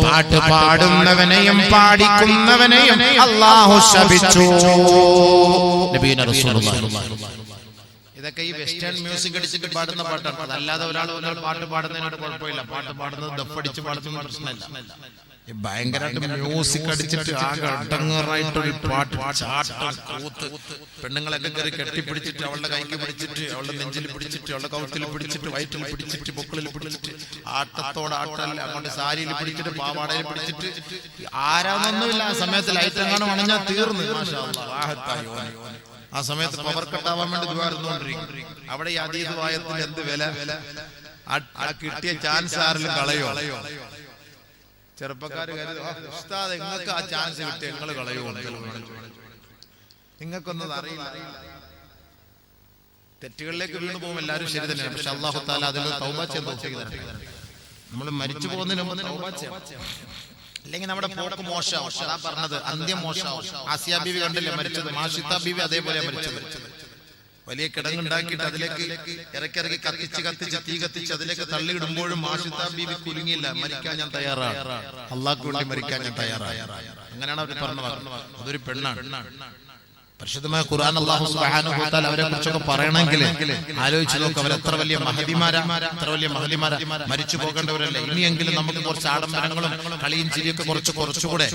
പാട്ട് പാടുന്നവനെയും പാടിക്കുന്നവനെയും അല്ലാഹു ശപിച്ചു. നബിയുനാ റസൂലുള്ളാഹി. ഇതൊക്കെ ഈ വെസ്റ്റേൺ മ്യൂസിക് അടിച്ചിട്ട് പാടുന്ന പാട്ടാണ്. അതല്ലാതെ ഒരാൾ പാട്ട് പാടുന്നതിനോട് കുഴപ്പമില്ല. പാട്ട് പാടുന്നത് ദഫടിച്ച് പാടുന്ന പ്രശ്നമില്ല. ഭയങ്കരമായിട്ട് മ്യൂസിക് അടിച്ചിട്ട് ആകെ അടങ്ങറായിട്ടൊരു പാട്ട്, ചാട്ടം, കൂത്ത്, പെണ്ണുങ്ങളൊക്കെ കയറി കെട്ടിപ്പിടിച്ചിട്ട് അവളുടെ കൈക്ക് പിടിച്ചിട്ട് അവളുടെ നെഞ്ചിൽ പിടിച്ചിട്ട് അവളുടെ കൗത്തിൽ പിടിച്ചിട്ട് വയറ്റിൽ പിടിച്ചിട്ട് പൊക്കളിൽ പിടിച്ചിട്ട് ആട്ടത്തോടെ ആട്ടല്ല അങ്ങോട്ട് സാരിയിൽ പിടിച്ചിട്ട് പാവാടയിൽ പിടിച്ചിട്ട് ആരാന്നൊന്നുമില്ല. ആ സമയത്ത് ലൈറ്റെങ്ങാനും അണഞ്ഞാൽ തീർന്ന്. ആ സമയത്ത് പവർ കട്ടാവാൻ വേണ്ടി ദുആർന്നുകൊണ്ടിരിക്കും. അവിടെ ഈ ഹദീസ് വായത്തിൽ എന്ത് വില? ആ കിട്ടിയ ചാൻസ് ആരിലും കളയോ? ചെറുപ്പക്കാര് ഉസ്താദ് നിങ്ങൾക്ക് ആ ചാൻസ് കിട്ടിയ നിങ്ങൾ കളയോ? നിങ്ങൾക്കൊന്നും അറിയില്ല. തെറ്റുകളിലേക്ക് വീണു പോകും എല്ലാവരും, ശരി തന്നെയാണ്. പക്ഷെ അല്ലാഹു തആല അതിൽ തൗബ ചെയ്യാൻ നമ്മൾ മരിച്ചു പോകുന്നതിന് മുമ്പ് തൗബ ചെയ്യാം. അല്ലെങ്കിൽ നമ്മുടെ പോക്ക് മോശം. അതാ പറഞ്ഞത്, അന്ത്യം മോശം. ആസിയ ബീവി കണ്ടില്ലേ മരിച്ചത്? മാഷിത്ത ബീവി അതേപോലെ മരിച്ചത്. വലിയ കിടങ്ങുണ്ടാക്കിയിട്ട് അതിലേക്ക് ഇറക്കി കത്തിച്ച് തീ കത്തിച്ച് അതിലേക്ക് തള്ളിയിടുമ്പോഴും മാഷിത്ത ബീവി കുലുങ്ങിയില്ല. മരിക്കാൻ ഞാൻ തയ്യാറാണ്, അള്ളാഹ്ക്ക് വേണ്ടി മരിക്കാൻ ഞാൻ തയ്യാറാണ്. അങ്ങനെയാണ് അവർ പറഞ്ഞത്. അതൊരു പെണ്ണാണ്. പരിശുദ്ധമായ ഖുർആൻ അല്ലാഹു സുബ്ഹാനഹു വ തആല അവരെ കുറിച്ചൊക്കെ പറയണമെങ്കിൽ ആലോചിച്ച് നോക്ക്. അവർ എത്ര വലിയ മഹദിമാരാ, എത്ര വലിയ മഹദിമാരാ. മരിച്ചു പോകേണ്ടവരല്ലേ. ഇനിയെങ്കിലും നമുക്ക് കുറച്ച് ആഡംബരങ്ങളും കളിയും ചിരിയൊക്കെ കുറച്ചുകൂടെ.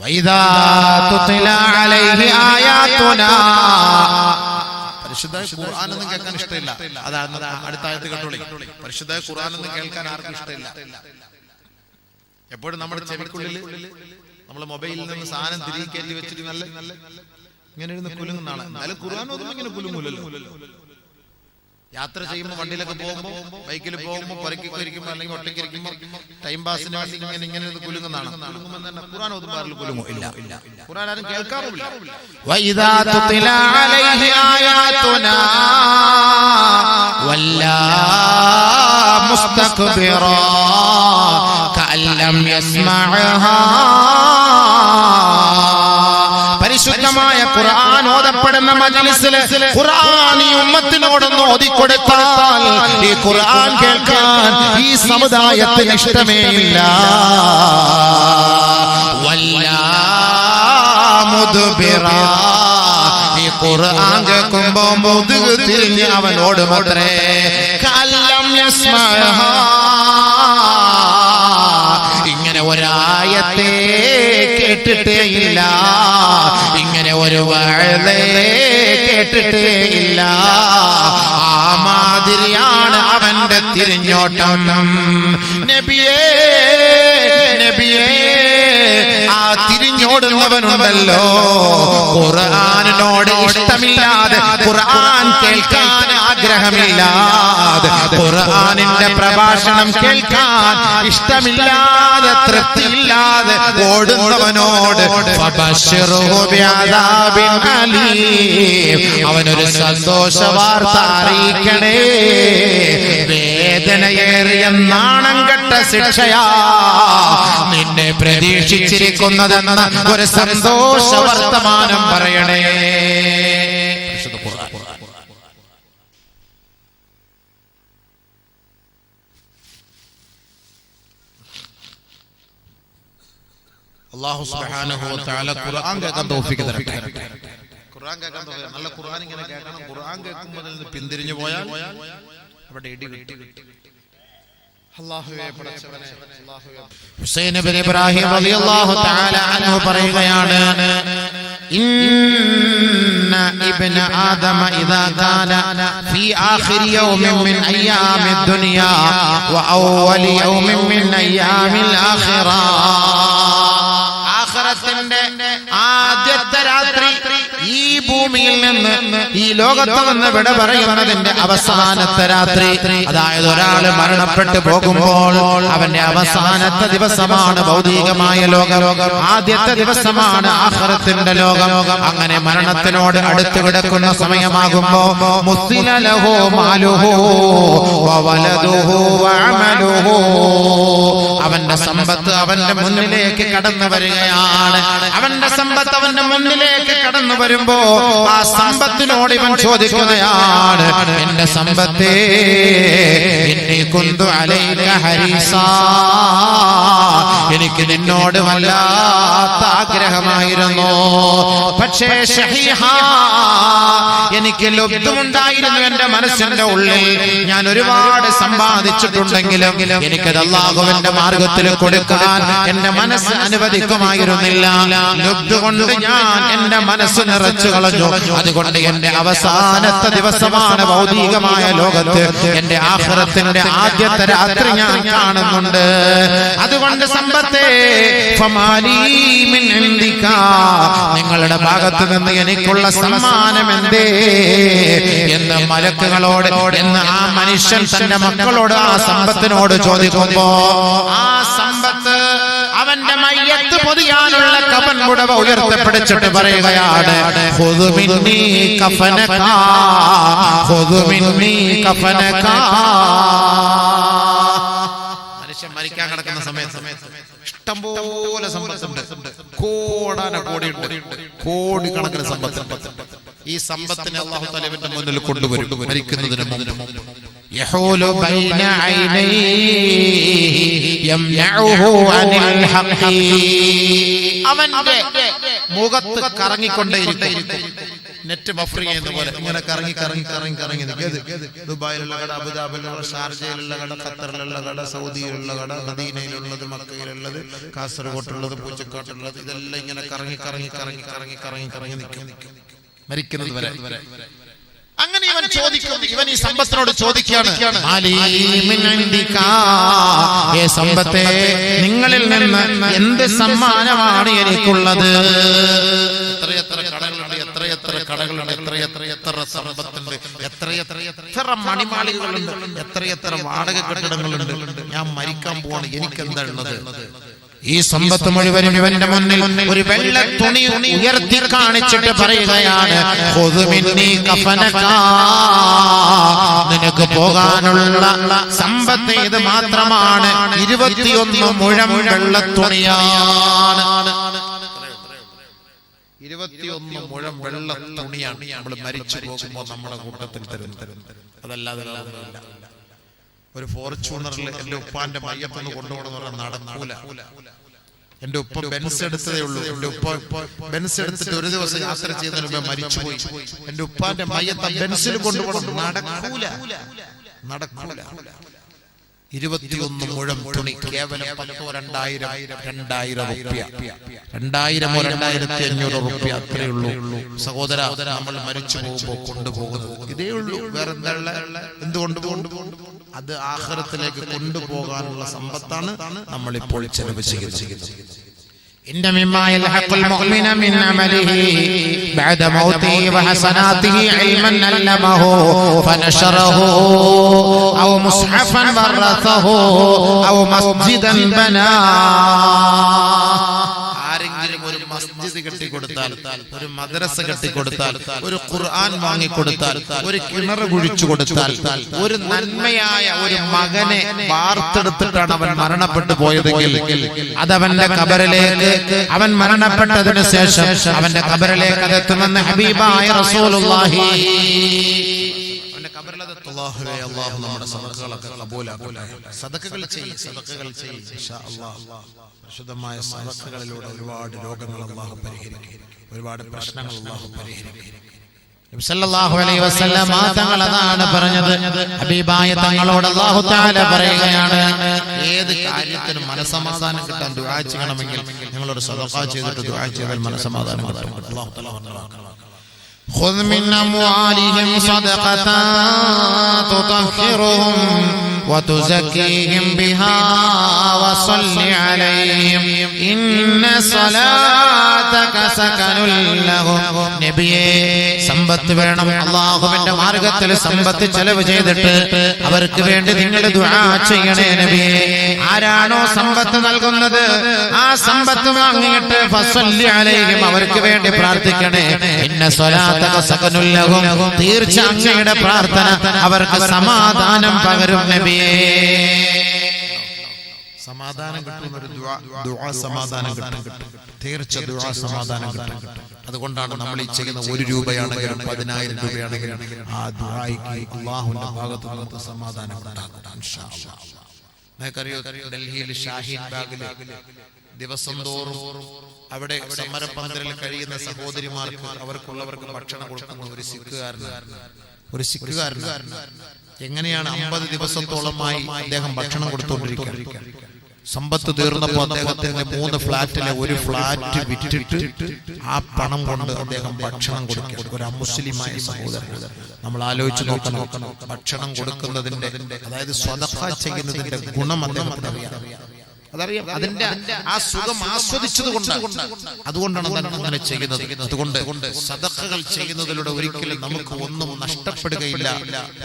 വൈദാ തുത്ലാ അലൈഹി ആയാതുനാ. പരിശുദ്ധ ഖുർആൻ ഒന്നും കേൾക്കാൻ ഇഷ്ടമില്ല. അതാണ് അടുത്ത ആയത്ത് കേട്ടോളി. പരിശുദ്ധ ഖുർആൻ ഒന്നും കേൾക്കാൻ ആർക്കും ഇഷ്ടമില്ല. എപ്പോഴും നമ്മുടെ ചെവിക്കുള്ളിൽ നമ്മളെ മൊബൈലിൽ നിന്ന് സാധനം തിരികെ കയറ്റി വെച്ചിട്ട് നല്ല ഇങ്ങനെ ഇരുന്ന് കുലുങ്ങുന്നതാണ്. എന്നാലും ഖുർആൻ ഒന്നും ഇങ്ങനെ കുലുങ്ങൂലല്ലോ. യാത്ര ചെയ്യുമ്പോൾ, വണ്ടിയിലൊക്കെ പോകുമ്പോൾ, ബൈക്കിൽ പോകുമ്പോൾ, പുറക്കിരിക്കുമ്പോൾ അല്ലെങ്കിൽ ഒറ്റയ്ക്കിരിക്കുമ്പോൾ ടൈം പാസിന് വേണ്ടി ഇങ്ങനെ കുലുങ്ങുന്നതാണ്. കുലുങ്ങുമ്പോൾ തന്നെ ഖുർആൻ ഒന്നും പാടില്ല, കുലുങ്ങും. ഇല്ല, ഖുർആൻ ആരും കേൾക്കാറുമില്ല. വൈദാ തുത്ലാ അലൈഹി ആയാതുനാ വല്ലാ മുസ്തക്ബിറാ കഅല്ല ലം യസ്മഅഹാ. പരിശുദ്ധമായ ഖുർആൻ ഓതപ്പെടുന്ന മജ്ലിസിൽ ഖുർആൻ ഈ ഉമ്മത്തിനോടൊന്ന് ഓതിക്കൊടുത്താൽ ഈ ഖുർആൻ കേൾക്കാൻ ഈ സമുദായത്തിന് ഇഷ്ടമേ ഇല്ല. വല്ലാ മുദ്ബിറ. ഈ ഖുർആൻ കേൾക്കുമ്പോ മുതുക് തിരിഞ്ഞ് അവനോട് മാത്രേ കല്ലം യസ്മഅഹാ. ഇങ്ങനെ ഒരായത്തെ കേട്ടിട്ടേ ഇല്ല, ഇങ്ങനെ ഒരു വഅദേ കേട്ടിട്ടേ ഇല്ല. ആ മാതിരിയാണ് അവന്റെ തിരിഞ്ഞോട്ടം. നബിയേ നബിയേ, ആ തിരിഞ്ഞോടുന്നവനുണ്ടല്ലോ, ഖുർആനിനോട് ഇഷ്ടമില്ലാതെ, ഖുർആൻ കേൾക്കാൻ ആഗ്രഹമില്ലാതെ, ഖുർആനിന്റെ പ്രഭാഷണം കേൾക്കാൻ ഇഷ്ടമില്ലാതെ, തൃപ്തിയില്ലാതെ ഓടുന്നവനോട് ഫബശ്ശിറുഹു ബിഅദാബിൻ അലീം. അവനൊരു സന്തോഷ വാർത്ത അറിയിക്കണേ. വേദനയേറിയ നാണം കെട്ട ശിക്ഷയാ നിന്നെ പ്രതീക്ഷിച്ചിരിക്കുന്നതെന്ന ഒരു സന്തോഷ വർത്തമാനം പറയണേ. അല്ലാഹു സുബ്ഹാനഹു വ തആല ഖുർആൻ കേൾക്കാൻ തൗഫീഖ് തരട്ടെ. ഖുർആൻ കേൾക്കാൻ തൗഫീഖ്. നല്ല ഖുർആൻ ഇങ്ങനെ കേൾക്കണം. ഖുർആൻ കേൾക്കുമ്പോൾ നിന്ന് പിന്തിരിഞ്ഞു പോയാൽ അവിടെ ഇടി കിട്ടി. അല്ലാഹുവേ പടച്ചവനെ, അല്ലാഹുവേ. ഹുസൈൻ ഇബ്നു ഇബ്രാഹിം റളിയല്ലാഹു തആല അൻഹു പറയുകയാണ്, ഇന്ന ഇബ്ന ആദമ ഇദാ കാന ഫീ ആഖിരി യൗമിൻ മിൻ അയ്യാമി ദുനിയാ വ അവ്വലി യൗമിൻ മിൻ അയ്യാമിൽ ആഖിറ. ആഖിറത്തിന്റെ ആദ്യത്തെ രാത്രി ഈ ഭൂമിയിൽ നിന്ന്, ഈ ലോകത്ത് നിന്ന് വിട പറയുന്നതിന്റെ അവസാനത്തെ രാത്രി, അതായത് ഒരാൾ മരണപ്പെട്ടു പോകുമ്പോൾ അവന്റെ അവസാനത്തെ ദിവസമാണ് ഭൗതികമായ ലോകം. ആദ്യത്തെ ദിവസമാണ് ആഖിറത്തിന്റെ ലോകം. അങ്ങനെ മരണത്തിനോട് അടുത്ത് കിടക്കുന്ന സമയമാകുമ്പോ മുസ്തില ലഹു മാലുഹു വ വലദുഹു വ അമലുഹു. അവന്റെ സമ്പത്ത് അവന്റെ മുന്നിലേക്ക് കടന്നു വരികയാണ്. അവന്റെ സമ്പത്ത് അവന്റെ മുന്നിലേക്ക് കടന്നു വരുമ്പോ ആ സമ്പത്തിനോട് ഇവൻ ചോദിക്കുകയാണ്, എന്റെ സമ്പത്തേ, ഇന്നി കുന്തു അലൈക ഹരീസാ. എനിക്ക് നിന്നോട് വല്ലാത്ത ആഗ്രഹമായിരുന്നു, പക്ഷേ ഷഹീഹാ, എനിക്ക് ലബ്ധമുണ്ടായിരുന്നു എന്റെ മനസ്സിന്റെ ഉള്ളിൽ. ഞാൻ ഒരുപാട് സമ്പാദിച്ചിട്ടുണ്ടെങ്കിലും എനിക്കത് അല്ലാഹുവിന്റെ മാർഗത്തിൽ കൊടുക്കാൻ എന്റെ മനസ്സ് അനുവദിക്കുമായിരുന്നില്ല. ലബ്ധ കൊണ്ട് ഞാൻ എന്റെ മനസ്സ് നിറച്ചു കളഞ്ഞു. അതുകൊണ്ട് എന്റെ അവസാനത്തെ ദിവസമാണ് ഭൗതികമായ ലോകത്ത്, എന്റെ ആഖിറത്തിന്റെ ആദ്യത്തെ രാത്രി ഞാൻ കാണുന്നുണ്ട്. അതുകൊണ്ട് സമ്പത്തേ, ഫമാലീ മിൻ ഇൻദിക, നിങ്ങളുടെ ഭാഗത്ത് നിന്ന് എനിക്കുള്ള സമ്മാനം എന്തേ എന്ന് മലക്കുകളോട്, എന്ന് ആ മനുഷ്യൻ തന്റെ മക്കളോട്, ആ സമ്പത്തിനോട് ചോദിക്കുമ്പോ ആ സമ്പത്ത് അവന്റെ മയ്യത്ത് പൊതിയാനുള്ള കഫൻ പുടവ ഉയർത്തപ്പിടിച്ചിട്ട് പറയുകയാണ്, ഖുദ് മിന്നീ കഫനക, ഖുദ് മിന്നീ കഫനക. മനുഷ്യൻ മരിക്കാൻ കിടക്കുന്ന സമയത്ത് ഇഷ്ടംപോലെ സമ്പത്തുണ്ട്, കോടിക്കണക്കിന് സമ്പത്തുണ്ട്. ഈ സമ്പത്തിനെ അല്ലാഹു തആല ഇവന്റെ മുന്നിൽ കൊണ്ടുവരും മരിക്കുന്നതിന് മുമ്പ്. യഹൂലു ബൈന ഐനൈഹി യംനഉഹു അനിൽ ഹഖി. അവന്റെ മുഖത്ത് കറങ്ങിക്കൊണ്ടേയിരിക്കും. നെറ്റ് ബഫർ ചെയ്യുന്ന പോലെ ഇങ്ങനെ കറങ്ങി ദുബായിലുള്ള കട, അബുദാബിയിലുള്ള, ഷാർജയിലുള്ള കട, ഖത്തറിലുള്ള കട, സൗദിയിലുള്ള കട, മദീനയിലുള്ളത്, മക്കയിലുള്ളത്, കാസർഗോട്ടുള്ളത്, പൂച്ചക്കാട്ടുള്ളത്, ഇതെല്ലാം ഇങ്ങനെ കറങ്ങി നിൽക്കും മരിക്കുന്നത് വരെ. അങ്ങനെ ഇവൻ ചോദിക്കും, ഇവൻ ഈ സമ്പത്തിനോട് ചോദിക്കുകയാണ്, സമ്പത്തെ, നിങ്ങളിൽ നിന്ന് എന്ത് സമ്മാനമാണ് എനിക്കുള്ളത്? എത്രയെത്ര കടകളുണ്ട്, എത്രയെത്ര സമ്പത്തുണ്ട്, എത്ര മണിമാളികളുണ്ട്, എത്രയെത്ര വാടക കെട്ടിടങ്ങളുണ്ട്. ഞാൻ മരിക്കാൻ പോവാണ്, എനിക്ക് എന്താ ഉള്ളത്? ഈ സമ്പത്ത് മുഴുവനും ഇവന്റെ മുന്നിൽ ഒരു വെള്ള തുണി ഉയർത്തി കാണിച്ചിട്ട് പറയുകയാണ്, ഖുദ് മിന്നീ കഫനക, നിനക്ക് പോകാനുള്ള സമ്പത്ത് ഇത് മാത്രമാണ്. 21 മുഴം വെള്ള തുണിയാണ്. 21 മുഴം വെള്ള തുണിയാണ് നമ്മൾ മരിച്ചു പോകുമ്പോൾ നമ്മുടെ കൂട്ടത്തിൽ തരുന്നത്. അതല്ലാതെ ഒരു ഫോർച്യൂണറിൽ എന്റെ ഉപ്പാന്റെ മയ്യത്തൊന്ന് കൊണ്ടുപോകണമെന്ന് പറഞ്ഞാൽ നടക്കൂല. എന്റെ ഉപ്പ ബെൻസ് എടുത്തതേ ഉള്ളൂ. എന്റെ ഉപ്പ ബെൻസ് എടുത്തിട്ട് ഒരു ദിവസം യാത്ര ചെയ്തതിന് മുമ്പ് മരിച്ചുപോയി. എന്റെ ഉപ്പാന്റെ മയ്യത്ത് ബെൻസിൽ കൊണ്ടുപോകണം, നടക്കൂല. 21 മുഴം തുണി, കേവലം 10,000 2,000 റുപ്യ, 2,000 റുപ്യ, അത്രേ ഉള്ളൂ സഹോദര. നമ്മൾ മരിച്ചു പോകുമ്പോ കൊണ്ടുപോകുന്നത് ഇതേ ഉള്ളൂ. വേറെ എന്തുകൊണ്ട് അത് ആഖിറത്തിലേക്ക് കൊണ്ടുപോകാനുള്ള സമ്പത്താണ് നമ്മൾ ഇപ്പോൾ ചെലവ് ചെയ്യുന്നത്. إن مما يلحق المؤمن من عمله بعد موته وحسناته علما علمه فنشره أو مصحفا ورثه أو مسجدا بناه. ആരെങ്കിലും ഒരു മസ്ജിദ് കെട്ടിക്കൊടുത്താൽ, ഒരു മദ്രസ കെട്ടിക്കൊടുത്താൽ, ഒരു ഖുർആൻ വാങ്ങിക്കൊടുത്താൽ, ഒരു കിണർ കുഴിച്ചു കൊടുത്താൽ, ഒരു നന്മയായ ഒരു മകനെ വാർത്തെടുത്തിട്ടാണ് അവൻ മരണപ്പെട്ടു പോയതെങ്കിൽ അതവന്റെ ഖബറിലേക്ക്, അവൻ മരണപ്പെട്ടതിന് ശേഷം അവന്റെ ഖബറിലേക്ക് അതെത്തുമെന്ന് ഹബീബായ റസൂലുള്ളാഹി. അല്ലാഹുവേ, അല്ലാഹു നമ്മുടെ സദഖകളൊക്കെ ഖബൂലാക്കട്ടെ. സദഖകൾ ചെയ്യ് ഇൻഷാ അല്ലാഹ്. പരിശുദ്ധമായ സദഖകളിലൂടെ ഒരുപാട് രോഗങ്ങൾ അല്ലാഹു പരിഹരിക്കും, ഒരുപാട് പ്രശ്നങ്ങൾ അല്ലാഹു പരിഹരിക്കും. നബി സല്ലല്ലാഹു അലൈഹി വസല്ലം തങ്ങൾ അതാണ് പറഞ്ഞത്. ഹബീബായ തങ്ങളോട് അല്ലാഹു തആല പറയുകയാണ്, ഏത് കാര്യത്തിനും മനസ്സമാധാനം കിട്ടാൻ ദുആ ചെയ്യണമെങ്കിൽ നിങ്ങളൊരു സദഖ ചെയ്തിട്ട് ദുആ ചെയ്താൽ മനസ്സമാധാനം കിട്ടും. അല്ലാഹു തആല പറഞ്ഞു, خذ من أموالهم صدقة تطهرهم وتزكيهم بها وصل عليهم إن صلاتك سكن لهم. നബിയേ, സമ്പത്ത് വേണം. അല്ലാഹുവിന്റെ മാർഗ്ഗത്തിൽ സമ്പത്ത് ചെലവ് ചെയ്തിട്ട് അവർക്ക് വേണ്ടി നിങ്ങൾ ദുആ ചെയ്യണേ നബിയേ. ആരാണോ സമ്പത്ത് നൽകുന്നത് ആ സമ്പത്ത് വാങ്ങിയിട്ട് ഫസല്ലി അലൈഹിം, അവർക്ക് വേണ്ടി പ്രാർത്ഥിക്കണേ. ഇന്ന സ്വലാത്തക സകനുൽ ലഹും, തീർച്ചയായും അങ്ങയുടെ പ്രാർത്ഥന അവർക്ക് സമാധാനം പകരും നബിയേ. സമാധാനം കിട്ടുന്ന ഒരു ദുആ സമാധാനം കിട്ടും, തീർച്ച ദുആ സമാധാനം കിട്ടും. അതുകൊണ്ടാണ് നമ്മൾ ഈ ചെയ്യുന്ന 1 രൂപയാണെങ്കിലും 10,000 രൂപയാണെങ്കിലും ആ ദുആയ്ക്ക് അല്ലാഹുവിന്റെ ഭാഗത്ത് നിന്ന് സമാധാനം ഉണ്ടാകും ഇൻഷാ അല്ലാഹ്. നിങ്ങൾക്കറിയോ, ഡൽഹിയിൽ ഷാഹീൻ ബാഗിൽ ദിവസം തോറും അവിടെ സമരപന്തലിൽ കഴിയുന്ന സഹോദരിമാർക്ക് അവർക്കുള്ളവർക്ക് ഭക്ഷണം കൊടുക്കുന്ന ഒരു സിഖുകാരൻ എങ്ങനെയാണ് 50 ദിവസത്തോളമായി അദ്ദേഹം ഭക്ഷണം കൊടുത്തുകൊണ്ടിരിക്കുക. സമ്പത്ത് തീർന്നപ്പോൾ അദ്ദേഹത്തിന്റെ 3 ഫ്ലാറ്റിലെ ഒരു ഫ്ലാറ്റ് വിറ്റിട്ട് ആ പണം കൊണ്ട് അദ്ദേഹം ഭക്ഷണം കൊടുക്കുക. ഒരു അമുസ്ലിമായ സഹോദരൻ. നമ്മൾ ആലോചിച്ച് നോക്കണം, ഭക്ഷണം കൊടുക്കുന്നതിന്റെ, അതായത് സ്വതഖ ചെയ്യുന്നതിന്റെ ഗുണം അദ്ദേഹത്തിന് അറിയാം. അതറിയാം, അതിന്റെ ആ സുഖം അതുകൊണ്ടാണ് അങ്ങനെ ചെയ്യുന്നത്. അതുകൊണ്ട് സദഖകൾ ചെയ്യുന്നതിലൂടെ ഒരിക്കലും നമുക്ക് ഒന്നും നഷ്ടപ്പെടുകയില്ല,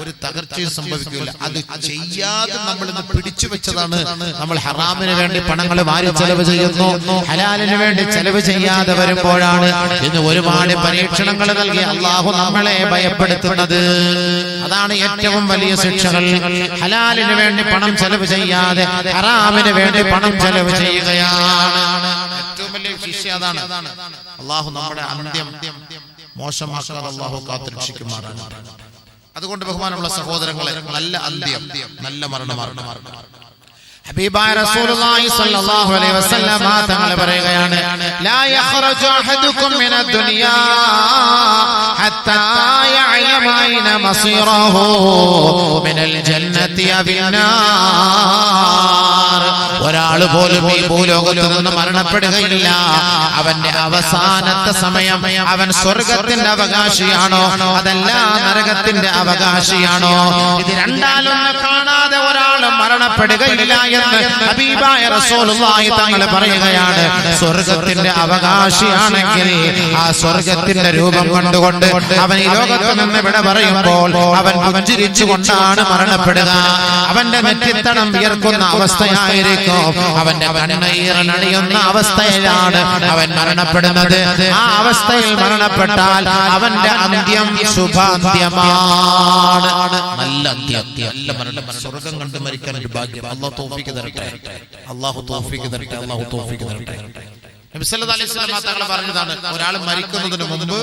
ഒരു തകർച്ചയും സംഭവിക്കുകയില്ല. അത് ചെയ്യാതെ നമ്മൾ ഇന്ന് പിടിച്ചു വെച്ചതാണ്. നമ്മൾ ഹറാമിന് വേണ്ടി പണങ്ങൾ വാരി ചെലവ് ചെയ്യുന്നു, ഹലാലിന് വേണ്ടി ചെലവ് ചെയ്യാതെ വരുമ്പോഴാണ് ഇന്ന് ഒരുപാട് പരീക്ഷണങ്ങൾ നൽകി അല്ലാഹു നമ്മളെ ഭയപ്പെടുത്തുന്നത്. അതാണ് ഏറ്റവും വലിയ ശിക്ഷകൾ. ഹലാലിന് വേണ്ടി പണം ചെലവ് ചെയ്യാതെ ഹറാമിന് വേണ്ടി പണം ചെലവ് ചെയ്യുകയാണ് ഏറ്റവും വലിയ ശിക്ഷ. അതാണ്. അല്ലാഹു നമ്മുടെ അന്ത്യം മോശമാക്കാതെ അല്ലാഹു കാത്തുരക്ഷിക്കുമാറാണ്. അതുകൊണ്ട് ബഹുമാനമുള്ള സഹോദരങ്ങളെ, നല്ല അന്ത്യം, നല്ല മരണമാണ്. ഹബീബായ റസൂലുള്ളാഹി സ്വല്ലല്ലാഹു അലൈഹി വസല്ലം തങ്ങൾ പറയുകയാണ്, ലാ യഖ്റജു അഹദുകും മിനദ് ദുനിയാ ഹത്താ യഅലമ അയ്ന മസീറഹു മിനൽ ജന്നതി അവിന്നാർ. ഒരാൾ പോലും ഈ ഭൂലോകത്ത് നിന്ന് മരണപ്പെടുകയില്ല. അവന്റെ അവസാനത്തെ സമയം അവൻ സ്വർഗത്തിന്റെ അവകാശിയാണോ അതല്ല നരകത്തിന്റെ അവകാശിയാണോ? ഇത് രണ്ടാലൊന്ന് കാണാതെ ഒരാൾ മരണപ്പെടുകയില്ല എന്ന് ഹബീബായ റസൂലുള്ളാഹി തങ്ങൾ പറയുകയാണ്. സ്വർഗ്ഗത്തിന്റെ അവകാശിയാണെങ്കിൽ ആ സ്വർഗ്ഗത്തിന്റെ രൂപം കണ്ടുകൊണ്ട് അവൻ ഈ ലോകത്ത് നിന്ന് വിട പറയുമ്പോൾ അവൻ പുഞ്ചിരിച്ചുകൊണ്ടാണ് മരണപ്പെടുക. അവന്റെ നെറ്റിത്തടം വിയർക്കുന്ന അവസ്ഥയായിരിക്കും, അവന്റെ കണ്ണീരണിയുന്ന അവസ്ഥയിലാണ് അവൻ മരണപ്പെടുന്നത്. ആ അവസ്ഥയിൽ മരണപ്പെട്ടാൽ അവന്റെ അന്ത്യം ശുഭാന്ത്യമാണ്, നല്ല അന്ത്യം, നല്ല മരണം. സ്വർഗ്ഗം കണ്ട് മരിക്കാൻ ഒരു ഭാഗ്യം അല്ലാഹു തൗഫീഖ് തരട്ടെ, അല്ലാഹു തൗഫീഖ് തരട്ടെ, അല്ലാഹു തൗഫീഖ് തരട്ടെ. നബി സല്ലല്ലാഹു അലൈഹി വസല്ലം തങ്ങൾ പറഞ്ഞതാണ്, ഒരാൾ മരിക്കുന്നതിന് മുമ്പ്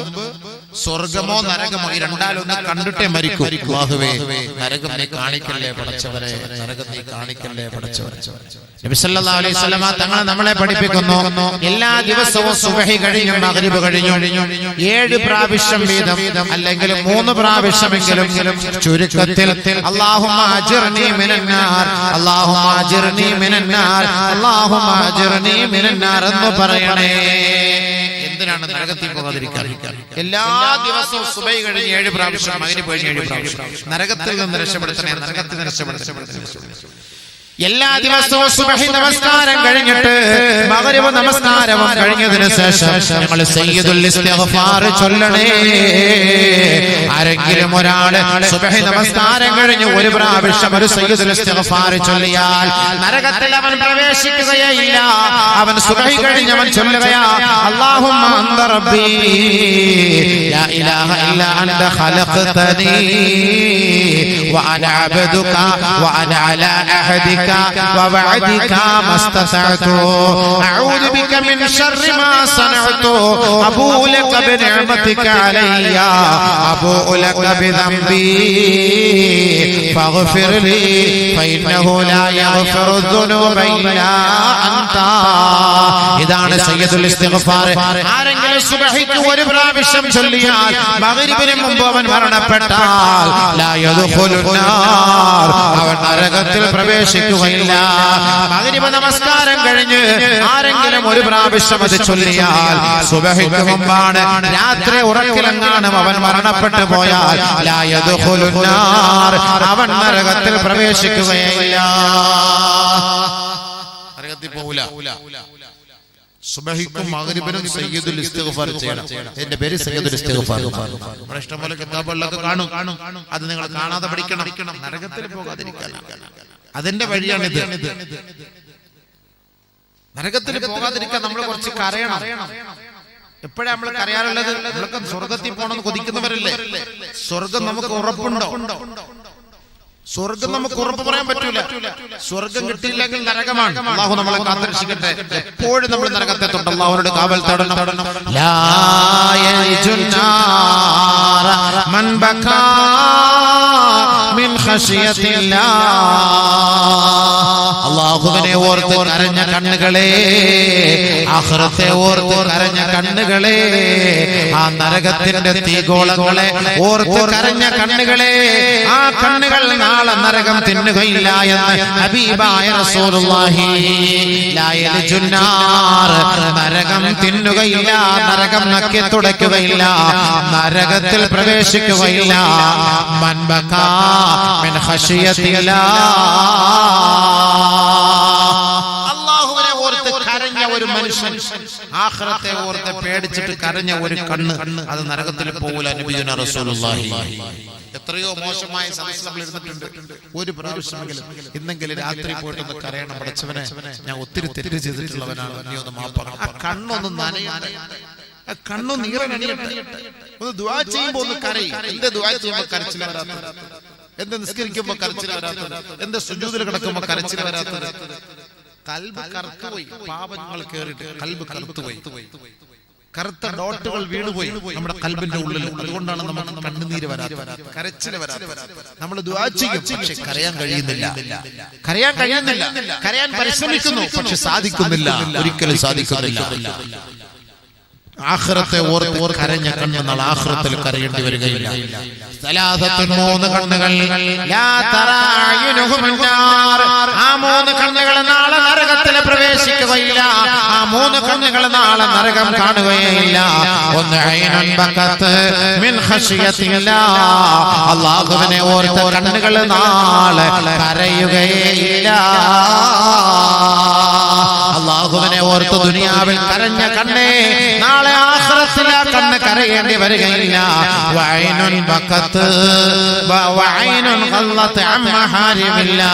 സ്വർഗമോ നരകമോ ഈ രണ്ടാലൊന്ന് കണ്ടിട്ടേ മരിക്കൂ. അല്ലാഹുവേ നരകം നീ കാണിക്കല്ലേ പടച്ചവരെ, നരകം നീ കാണിക്കല്ലേ പടച്ചവരെ. നബി സല്ലല്ലാഹു അലൈഹി വസല്ലം തങ്ങൾ നമ്മളെ പഠിപ്പിക്കുന്നു, എല്ലാ ദിവസവും സുബ്ഹി കഴിഞ്ഞും മഗ്രിബ് കഴിഞ്ഞും 7 പ്രാവശ്യം വീതം അല്ലെങ്കിൽ 3 പ്രാവശ്യമെങ്കിലും ചുരുക്കത്തിൽ അല്ലാഹുമ്മ അജിർനി മിനന്നാർ, അല്ലാഹുമ്മ അജിർനി മിനന്നാർ, അല്ലാഹുമ്മ അജിർനി മിനന്നാർ എന്ന് പറയണേ. എന്തിനാണ്? നരകത്തിൽ പോകാതിരിക്കാൻ. എല്ലാ ദിവസവും സുബഹി കഴിഞ്ഞ് 7 പ്രാവശ്യം, മഗ്രിബ് കഴിഞ്ഞ് 7 പ്രാവശ്യം നരകത്തിൽ നിന്ന് രക്ഷപ്പെടുത്തണേ, നരകത്തിൽ നിന്ന് രക്ഷപ്പെടുത്തണേ. എല്ലാ ദിവസവും സുബ്ഹി നമസ്കാരം കഴിഞ്ഞിട്ട് മഗ്രിബ് നമസ്കാരവും കഴിഞ്ഞതിനു ശേഷം ഞങ്ങൾ സയ്യിദുൽ ഇസ്തിഗ്ഫാർ ചൊല്ലണേ. ആരെങ്കിലും ഒരാൾ സുബ്ഹി നമസ്കാരം കഴിഞ്ഞ് 1 പ്രാവശ്യം ഒരു സയ്യിദുൽ ഇസ്തിഗ്ഫാർ ചൊല്ലിയാൽ നരകത്തിൽ അവൻ പ്രവേശിക്കുകയില്ല. അവൻ സുബ്ഹി കഴിഞ്ഞവൻ ചൊല്ലുകയാ, അല്ലാഹുമ്മ അൻത റബ്ബി ലാ ഇലാഹ ഇല്ലാ അൻത ഖലഖതനി വഅന അബ്ദുക വഅന അലാ അഹദിക ووعدك ما استطعت أعوذ بك من شر ما صنعت أبوء لك بنعمتك علي أبوء لك بذنبي فاغفر لي فإنه لا يغفر الذنوب إلا أنت. ഇതാണ് സയ്യിദുൽ ഇസ്തിഗ്ഫാർ. ആരെങ്കിലും സുബ്ഹിക്ക് 1 പ്രാവശ്യം ചൊല്ലിയാൽ മഗ്രിബിന് മുമ്പ് അവൻ മരണപ്പെട്ടാൽ ലാ യദ്ഖുലുൻ നാർ, അവൻ നരകത്തിൽ പ്രവേശിക്കുകയില്ല. മഗ്രിബ് നമസ്കാരം കഴിഞ്ഞ് ആരെങ്കിലും 1 പ്രാവശ്യം അത് ചൊല്ലിയാൽ സുബ്ഹിക്ക് മുമ്പാണ്, രാത്രി ഉറക്കിലെങ്ങാനും അവൻ മരണപ്പെട്ടു പോയാൽ ലാ യദ്ഖുലുൻ നാർ, അവൻ നരകത്തിൽ പ്രവേശിക്കുകയില്ല, നരകത്തിൽ പോവില്ല. സുബ്ഹിക്കും മഗ്രിബിനും സയ്യിദുൽ ഇസ്തിഗ്ഫാർ ചെയ്യണം. എന്റെ പേര് സയ്യിദുൽ ഇസ്തിഗ്ഫാർ. നമ്മുടെ ഇഷ്ടംപോലെ കിതാബുകളിലൊക്കെ കാണും, അത് നിങ്ങൾ കാണാതെ പഠിക്കണം, നരകത്തിൽ പോകാതിരിക്കാൻ. അതിന്റെ വഴിയാണിത്. നരകത്തിൽ പോകാതിരിക്കാൻ നമ്മൾ കുറച്ച് കരയണം. എപ്പോഴാ നമ്മൾ കരയാറുള്ളത്? നമ്മളൊക്കെ സ്വർഗത്തിൽ പോകണമെന്ന് കൊതിക്കുന്നവരല്ലേ? സ്വർഗം നമുക്ക് ഉറപ്പുണ്ടോ? സ്വർഗം നമുക്ക് ഉറപ്പ് പറയാൻ പറ്റൂല. സ്വർഗം കിട്ടിയില്ലെങ്കിൽ നരകമാണ്. അല്ലാഹു നമ്മളെ കാത്തുരക്ഷിക്കട്ടെ. എപ്പോഴും നമ്മൾ നരകത്തെ തൊട്ട് അല്ലാഹുവിനോട് കാവൽ തേടണം. ലാ യൽജുന്നാറ മൻ ബകാ മിൻ ഖശിയത്തില്ലാഹ്. അല്ലാഹുവിനെ ഓർത്ത് കരഞ്ഞ കണ്ണുകളെ, ആഖിറത്തെ ഓർത്ത് കരഞ്ഞ കണ്ണുകളെ, ആ നരകത്തിന്റെ തീഗോളങ്ങളെ ഓർത്ത് കരഞ്ഞ കണ്ണുകളെ, ആ കണ്ണുകൾ നാളെ നരകം തിന്നുകയില്ല എന്ന് ഹബീബായ റസൂലുള്ളാഹി. ലാ യൽജുന്നാർ, നരകം തിന്നുകയില്ല, നരകം നക്കി തുടയ്ക്കുകയില്ല, നരകത്തിൽ പ്രവേശിക്കുകയില്ല. മൻ ബകാ മിൻ ഖശിയത്തില്ലാഹ്, അല്ലാഹുവിനെ ഓർത്ത് കരഞ്ഞ ഒരു മനുഷ്യൻ, ആഖിറത്തെ ഓർത്ത് പേടിച്ചിട്ട് കരഞ്ഞ ഒരു കണ്ണ്, അത് നരകത്തിൽ പോകൂല. നബിയുന റസൂലുള്ളാഹി. എത്രയോ മോശമായ സദസ്സ് നമ്മൾ ഇരുന്നിട്ടുണ്ട്. 1 പ്രാവശ്യമെങ്കിലും ഇന്നെങ്കിലും രാത്രി പോയിട്ടൊന്ന് കരയണം. പടച്ചവനെ, ഞാൻ ഒത്തിരി തെറ്റ് ചെയ്തിട്ടുള്ളവനാണ്, നീ ഒന്ന് മാപ്പ് പറ. ആ കണ്ണൊന്ന് നനയട്ടെ, ആ കണ്ണൊന്ന് ഈറനണിയട്ടെ. ഒന്ന് ദുആ ചെയ്യുമ്പോ ഒന്ന് കരയും. എന്ത് ദുആ ചെയ്യുമ്പോ കരച്ചിൽ വരാത്തത്? എന്ത് നിസ്കരിക്കുമ്പോ കരച്ചിൽ വരാത്തത്? എന്ത് സുജൂദിൽ കിടക്കുമ്പോ കരച്ചിൽ വരാത്തത്? കൽബ് കറുത്തുപോയി, പാപങ്ങൾ കേറിയിട്ട് കൽബ് കറുത്തുപോയി, കറുത്ത ഡോട്ടുകൾ വീണുപോയി നമ്മുടെ കൽബിന്റെ ഉള്ളിൽ. അതുകൊണ്ടാണ് നമുക്ക് കണ്ണുനീര് വരാത്തത്, കരച്ചിൽ വരാത്തത്. നമ്മൾ ദുആ ചെയ്യും, പക്ഷെ കരയാൻ കഴിയുന്നില്ല, കരയാൻ പരിശ്രമിക്കുന്നു, പക്ഷെ സാധിക്കുന്നില്ല, ഒരിക്കലും സാധിക്കുന്നില്ല. ആഖിറത്തെ ഓർത്ത് കരഞ്ഞ കണ്ണ് നാളെ ആഖിറത്തിൽ കരയേണ്ടി വരികയില്ല. 3 കണ്ണുകൾ ലാ തറായുനുഹും നാർ, ആ 3 കണ്ണുകൾ നാളെ നരകത്തിൽ പ്രവേശിക്കുകയില്ല. ആ 3 കണ്ണുകൾ നാളെ നരകം കാണുകയില്ല. ഒന്ന് ഐനുൻ ബകത്ത് മിൻ ഖശിയത്തില്ലാഹ്, അല്ലാഹുവിനെ ഓർത്ത് കണ്ണുകൾ നാളെ കരയുകയില്ല. വരികയില്ല. അല്ലാഹുവിനെ ഓർത്ത് ദുനിയാവിൽ കരഞ്ഞ കണ്ണേ നാളെ ആഖിറത്തിൽ ആ കണ്ണ് കരയേണ്ടി വരികയില്ല. വഅൈനുൻ ബഖത്ത് വഅൈനുൻ ഖല്ലത്ത് അൻ മഹാരിമില്ലാ.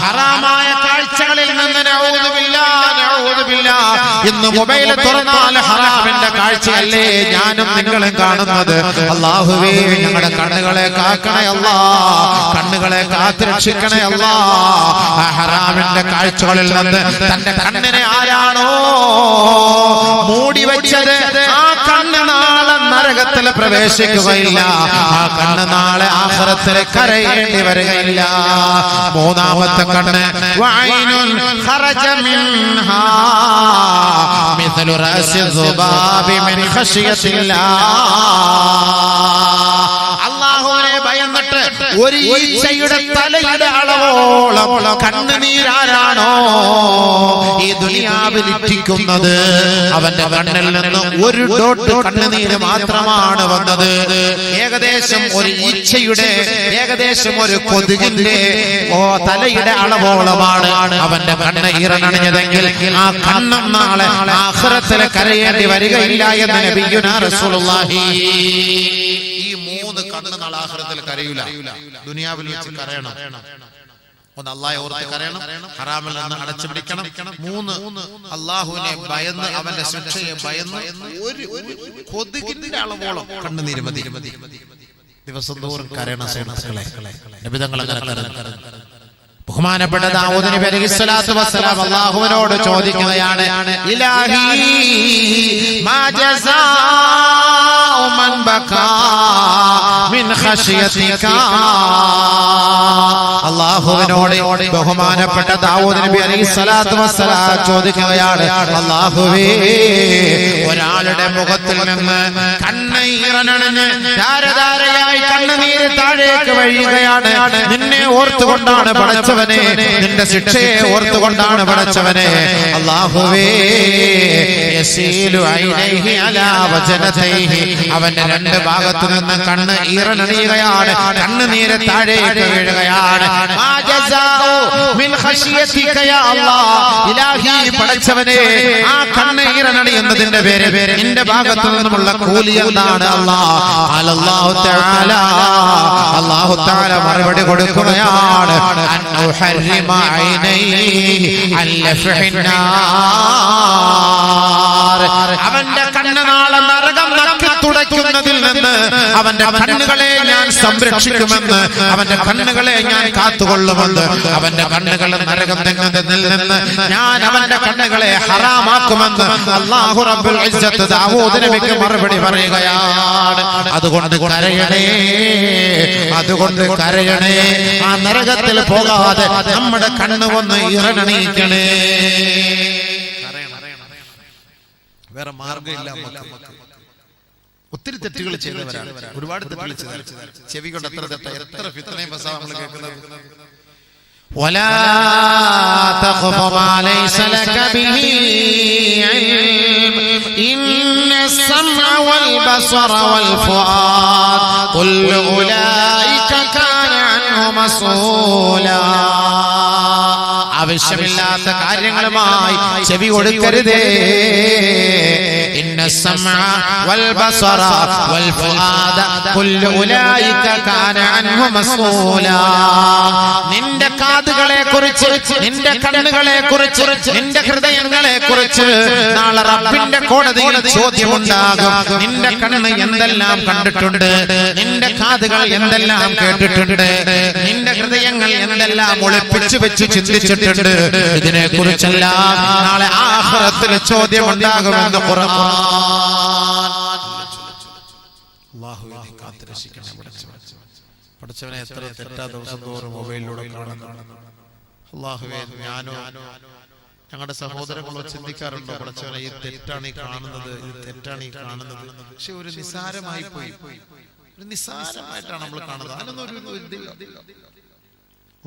ഹറാമായ കാഴ്ചകളിൽ നിന്ന് നഊദു ബില്ലാഹ്. ഇന്ന് മൊബൈൽ തുറന്നാൽ ഹറാമിന്റെ കാഴ്ചയല്ലേ ഞാനും നിങ്ങളും കാണുന്നത്. അല്ലാഹുവേ ഞങ്ങളുടെ കണ്ണുകളെ കാക്കണേ അല്ലാ, കണ്ണുകളെ കാത്തുരക്ഷിക്കണേ അല്ലാ. ആ ഹറാമിന്റെ കാഴ്ചകളിൽ നിന്ന് തന്റെ കണ്ണിനെ ആരാണോ മൂടി വെച്ചത് ആ കണ്ണ് നാളെ നരകത്തിൽ പ്രവേശിക്കുകയില്ല. ആ കണ്ണ് നാളെ ആഖിറത്തിൽ കരയേണ്ടി വരികയില്ല. മൂന്നാമത്തെ കണ്ണ് വഅൈനുൻ ഖറജ മിൻഹാ മിസ്ലു റഅസി ദുബാബി മിൻ ഖശിയത്തില്ലാഹ്. അല്ലാഹുവിനെ ഭയന്നിട്ട് ഒരു ഈച്ചയുടെ തലയുടെ അളവോളം കണ്ണുനീരാരാണോ ഈ ദുനിയാവിൽ ഇറ്റിക്കുന്നത് അവന്റെ കണ്ണിൽ നിന്ന് ഒരു ഡോട്ട് കണ്ണുനീര് മാത്രമാണ് വന്നത്. ഏകദേശം ഒരു ഈച്ചയുടെ ഏകദേശം ഒരു കൊതുകിന്റെ തലയുടെ അളവോളമാണ് അവന്റെ കണ്ണ് ഈറനണിഞ്ഞതെങ്കിൽ ആ കണ്ണം നാളെ ആഖിറത്തിൽ കരയേണ്ടി വരികയില്ല എന്ന് നബിയുനാ റസൂലുള്ളാഹി. ഈ മൂന്ന് കണ്ണ് നാളെ ആഖിറത്തിൽ കരയൂല. ദുനിയാവിൽ വെച്ച് കരയണം. ഒന്ന് അല്ലാഹയെ ഓർത്ത് കരയണം, ഹറാമിൽ നിന്ന് അടച്ചു പിടിക്കണം. മൂന്ന് അല്ലാഹുവിനെ ഭയന്ന് അവന്റെ ശിക്ഷയെ ഭയന്ന് ഒരു കൊതുകിന്റെ അളവോളം കണ്ണുനീര് മതി. ദിവസം തോറും കരയണ സുഹൃത്തുക്കളെ. നബി തങ്ങൾ അങ്ങനെ കരഞ്ഞു. ബഹുമാനപ്പെട്ട ദാവൂദ് നബി അലൈഹിസ്സലാത്തു വസ്സലാം അല്ലാഹുവിനോട് ചോദിക്കുകയാണ്, ഇലാഹി മാ ജസാഉ മൻ ബകാ മിൻ ഖശിയതിക. അല്ലാഹുവിനോട് ബഹുമാനപ്പെട്ട ദാവൂദ് നബി അലൈഹിസ്സലാത്തു വസ്സലാം ചോദിക്കുകയാണ്, അല്ലാഹുവേ ഒരാളുടെ മുഖത്തിൽ നിന്ന് കണ്ണീരനണിഞ്ഞ് ധാരധാരയായി കണ്ണുനീര് താഴേക്ക് വഴിയുകയാണ്. നിന്നെ ഓർത്തുകൊണ്ടാണ് പടച്ചവനെ, നിന്റെ ശിക്ഷയെ ഓർത്തുകൊണ്ടാണ് പടച്ചവനെ. അല്ലാഹുവേ യസീലു ഐനൈഹി അലാ വജനതൈഹി. അവന്റെ രണ്ട് ഭാഗത്തു നിന്ന് കണ്ണ് ഈറനണിയുകയാണ്, കണ്ണുനീര് താഴേക്ക് വീഴുകയാണ്. മാ ജസാഉ മിൻ ഖശിയതിക യാ അല്ലാഹ്. ഇലാഹി പടച്ചവനെ ആ കണ്ണ് ഈറനണിയുന്നതിന്റെ പേര് നിന്റെ ഭാഗത്തു നിന്നുമുള്ള കൂലി എന്താണ് അല്ലാഹ്? അല്ലാഹു തആല അല്ലാഹു തആല മറുപടി കൊടുക്കുകയാണ്, ഉഹർരിമ ഐനൈഹി അൽഫിന്നാർ. അവന്റെ കണ്ണ് നാളെ നരകം നക്കി തുടയ്ക്കുന്നതിൽ നിന്ന് അവന്റെ കണ്ണുകളെ ഞാൻ സംരക്ഷിക്കുമെന്ന്, അവന്റെ കണ്ണുകളെ ഞാൻ കാത്തുകൊള്ളുമെന്ന്, അവന്റെ കണ്ണുകൾ നരകം തെങ്ങുന്നതിൽ നിന്ന് ഞാൻ അവന്റെ കണ്ണുകളെ ഹറാമാക്കുമെന്ന് അല്ലാഹു റബ്ബുൽ ഇസ്സത്ത് ദാവൂദ് നബിക്ക് മറുപടി പറയുകയാണ്. അതുകൊണ്ട് കരയണേ, അതുകൊണ്ട് കരയണേ. ആ നരകത്തിൽ പോകാതെ നമ്മുടെ കണ്ണ് ഒന്ന് ഇറങ്ങണീക്കണേ. വേറെ മാർഗമില്ല. ഒത്തിരി തെറ്റുകൾ ചെയ്തവരാണ്, ഒരുപാട് തെറ്റുകൾ ചെയ്തവരാണ്. ചെവി കൊണ്ട് എത്ര ഫിത്നയും ഫസാദും നമ്മൾ കേൾക്കുന്നത്. ولا تخف ما ليس لك به علم إن السمع والبصر والفؤاد كل أولئك كان عنه مسؤولا. ആവശ്യമില്ലാത്ത കാര്യങ്ങളുമായി ചെവി കൊടുക്കരുതേ. ഇന്ന സമഅ വൽ ബസറ വൽ ഫുആദ കുല്ലു ഉലൈക കാന അൻഹു മസ്ഊലാ. നിന്റെ കാതുകളെ കുറിച്ച്, നിന്റെ കണ്ണുകളെ കുറിച്ച്, നിന്റെ ഹൃദയങ്ങളെ കുറിച്ച് നാളെ റബ്ബിന്റെ കോടതിയിൽ ചോദ്യമുണ്ടാകും. നിന്റെ കണ്ണ് എന്തെല്ലാം കണ്ടിട്ടുണ്ട്, നിന്റെ കാതുകൾ എന്തെല്ലാം കേട്ടിട്ടുണ്ട്, നിന്റെ ഹൃദയങ്ങൾ എന്തെല്ലാം ഒളിപ്പിച്ചു വെച്ച് ചിന്തിച്ചിട്ടുണ്ട്. ഇതിനെ കുറിച്ചെല്ലാം നാളെ ആഖിറത്തിൽ ചോദ്യമുണ്ടാകുമെന്ന് ഖുർആൻ. അല്ലാഹുവേ കാത്തുരക്ഷിക്കണേ പടച്ചവനെ. എത്ര തെറ്റാ ദിവസം തോറും മൊബൈലിലൂടെ കാണുന്നുണ്ട്. അല്ലാഹുവേ ഞാനോ ഞങ്ങളുടെ സഹോദരങ്ങളോ ചിന്തിക്കാറുണ്ടോ പടച്ചവനെ ഈ തെറ്റാണ് ഈ കാണുന്നത്, ഇത് തെറ്റാണ് ഈ കാണുന്നത്. പക്ഷെ ഒരു നിസാരമായി പോയി, ഒരു നിസാരമായിട്ടാണ് നമ്മൾ കാണുന്നത്. അതിനൊന്നും ഒരു ഇതില്ല.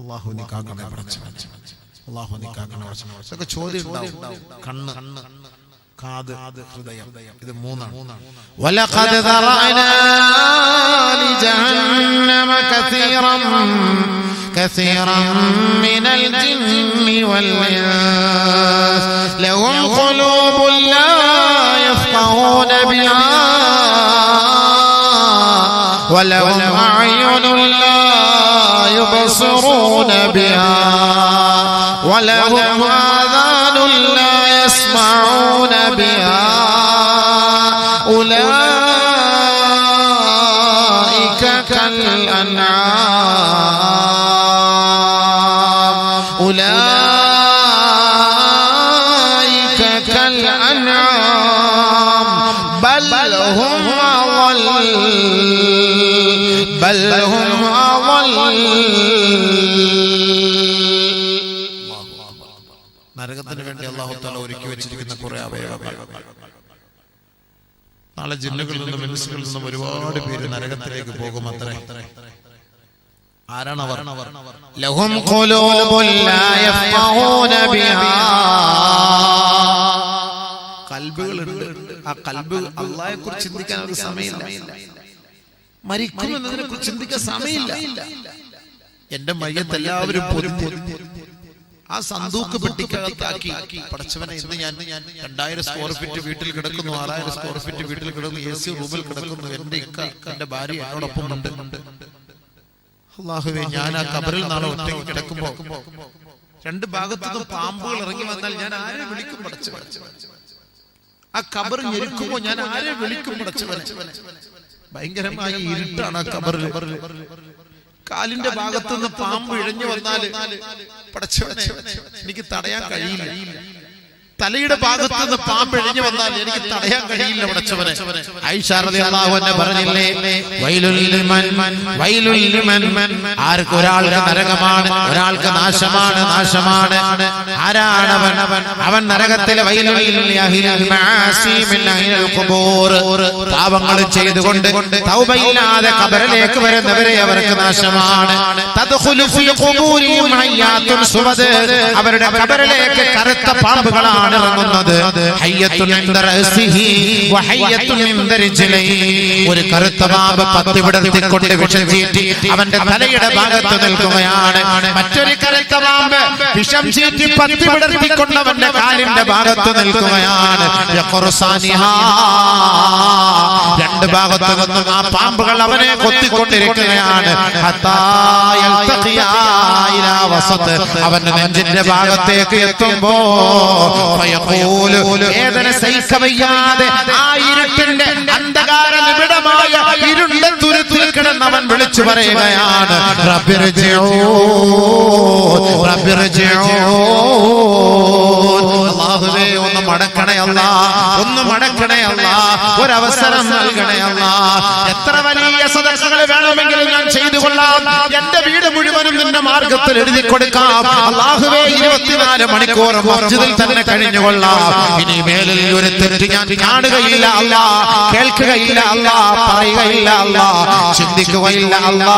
അല്ലാഹു നീ കാക്കണേ പടച്ചവനെ, അല്ലാഹു നീ കാക്കണേ പടച്ചവനെ. ഇതൊക്കെ ചോദ്യം ഉണ്ടാവും. കണ്ണ്, കാത്, ഹൃദയം, ഇത് മൂന്നാണ്. വലഖദ് ദറഅനാ ലിജഹന്നമ കസീറൻ كثيرا من الجن والإنس لهم قلوب لا يفقهون بها ولهم أعين لا يبصرون بها ولهم آذان لا يسمعون بها أولئك كالأنعام أولئك كالأنعام بل هم أضل നരകത്തിന് വേണ്ടി അല്ലാഹു തആല ഒരുക്കി വെച്ചിരിക്കുന്ന കുറെ അവയവങ്ങൾ. നാളെ ജിന്നുകളിൽ നിന്നും ഇൻസുകളിൽ നിന്നും ഒരുപാട് പേര് നരകത്തിലേക്ക് പോകും. അത്രേ. ആരാണവർ? ലഹും ഖുലൂബുൻ ലാ യഫ്ഖഹൂന ബിഹാ. കൽബുകളുണ്ട്. ആ കൽബ് അല്ലാഹയെ കുറിച്ച് ചിന്തിക്കാൻ അവർക്ക് സമയമില്ല. മരിക്കുമെന്നതിനെ കുറിച്ച് ചിന്തിക്കാൻ സമയമില്ല. എന്റെ മയ്യത്ത് എല്ലാവരും പൊതിഞ്ഞ് ആ സന്തൂക്ക് പെട്ടിക്കകത്താക്കി പടച്ചവനെ ഇന്ന് ഞാൻ 2000 സ്ക്വയർ ഫീറ്റ് വീട്ടിൽ കിടക്കുന്നു, 6000 സ്ക്വയർ ഫീറ്റ് വീട്ടിൽ കിടക്കുന്നു, AC റൂമിൽ കിടക്കുന്നു, എന്റെ ഇക്ക എന്റെ ഭാര്യ എന്നോടൊപ്പം ഉണ്ട്. അല്ലാഹുവേ, ഞാൻ ആ ഖബറിൽ നാളെ ഒറ്റയ്ക്ക് കിടക്കുമ്പോ രണ്ട് ഭാഗത്തുനിന്നും പാമ്പുകൾ ഇറങ്ങി വന്നാൽ ഞാൻ ആരെ വിളിക്കും പടച്ചവനെ? ആ ഖബർ ഞെരുക്കുമ്പോ ഞാൻ ആരെ വിളിക്കും പടച്ചവനെ? ഭയങ്കരമായ ഇരുട്ടാണ് ആ ഖബറിൽ. കാലിന്റെ ഭാഗത്തുനിന്ന് പാമ്പ് ഇഴഞ്ഞു വന്നാല് പടച്ചവനെ എനിക്ക് തടയാൻ കഴിയില്ല. തലയുടെ ഭാഗത്ത് നിന്ന് പാമ്പ് ഇഴഞ്ഞു വന്നാൽ എനിക്ക് തടയാൻ കഴിയില്ല പടച്ചവനെ. ആയിഷ റളിയല്ലാഹു അൻഹ പറഞ്ഞില്ലേ, വൈലുൽ ലിമൻ ആർക്ക് ഒരാൾക്ക് നരകമാണ്, ഒരാൾക്ക് നാശമാണ്. ആരാണവൻ? അവൻ നരകത്തിലെ വൈലുൽ ലിഅഹ്ലിൽ മആസി മിൻ അഹ്ലിൽ ഖുബൂർ. പാപങ്ങൾ ചെയ്തുകൊണ്ട് തൗബയില്ലാതെ ഖബറിലേക്ക് വരുന്നവരെ അവർക്ക് നാശമാണ്. തദ്ഖുലു ഫീ ഖുബൂരിഹിം ഹയ്യാത്തുൻ സുവദ്. അവരുടെ ഖബറിലേക്ക് കറുത്ത പാമ്പുകളാണ് ഇറങ്ങുന്നത്. ഹയ്യത്തുൻ ഇൻദ റഅസിഹി വഹയ്യത്തുൻ ഇൻദ റിജ്ലൈഹി. ഒരു കറുത്ത പാമ്പ് പത്തി വിടർത്തിക്കൊണ്ട് വിഷം ചീറ്റി അവന്റെ തലയുടെ ഭാഗത്ത് നിൽക്കുകയാണ്. മറ്റൊരു കറുത്ത പാമ്പ് വിഷം ചീറ്റി പത്തി വിടർത്തിക്കൊണ്ട് അവന്റെ കാലിന്റെ ഭാഗത്ത് നിൽക്കുകയാണ്. യഖറുസാനിഹാ. രണ്ട് ഭാഗത്തു നിന്നും ആ പാമ്പുകൾ അവനെ കൊത്തിക്കൊണ്ടിരിക്കുകയാണ്. ഹത്താ യൽതഖിയാ ഇലാ വസത്ത്. അവന്റെ നെഞ്ചിന്റെ ഭാഗത്തേക്ക് എത്തുമ്പോ വേദന സഹിക്കവയ്യാതെ ആ ഇരുട്ടിന്റെ അന്ധകാര നിബിഡമായ ഇരുണ്ട തുരുത്തിൽ കിടന്നവൻ വിളിച്ചു പറയുകയാണ്, അല്ലാഹുവേ, ഒന്ന് മടക്കണേ അല്ലാ, ഒന്ന് മടക്കണേ അല്ലാ, ഒരവസരം നൽകണേ അല്ലാ. എത്ര വലിയ സദസ്സുകൾ വേണമെങ്കിലും ഞാൻ ചെയ്തു കൊള്ളാം. എന്റെ വീട് മുഴുവനും നിന്റെ മാർഗത്തിൽ എഴുതി കൊടുക്കാം. അല്ലാഹുവേ, 24 മണിക്കൂർ മസ്ജിദിൽ തന്നെ കഴിഞ്ഞുകൊള്ളാം. ഇനി മേലിൽ ഒരു തെറ്റ് ഞാൻ കാണുകയില്ല അല്ലാ, കേൾക്കുകയില്ല അല്ലാ, പറയുകയില്ല അല്ലാ, ചിന്തിക്കുകയില്ല അല്ലാ.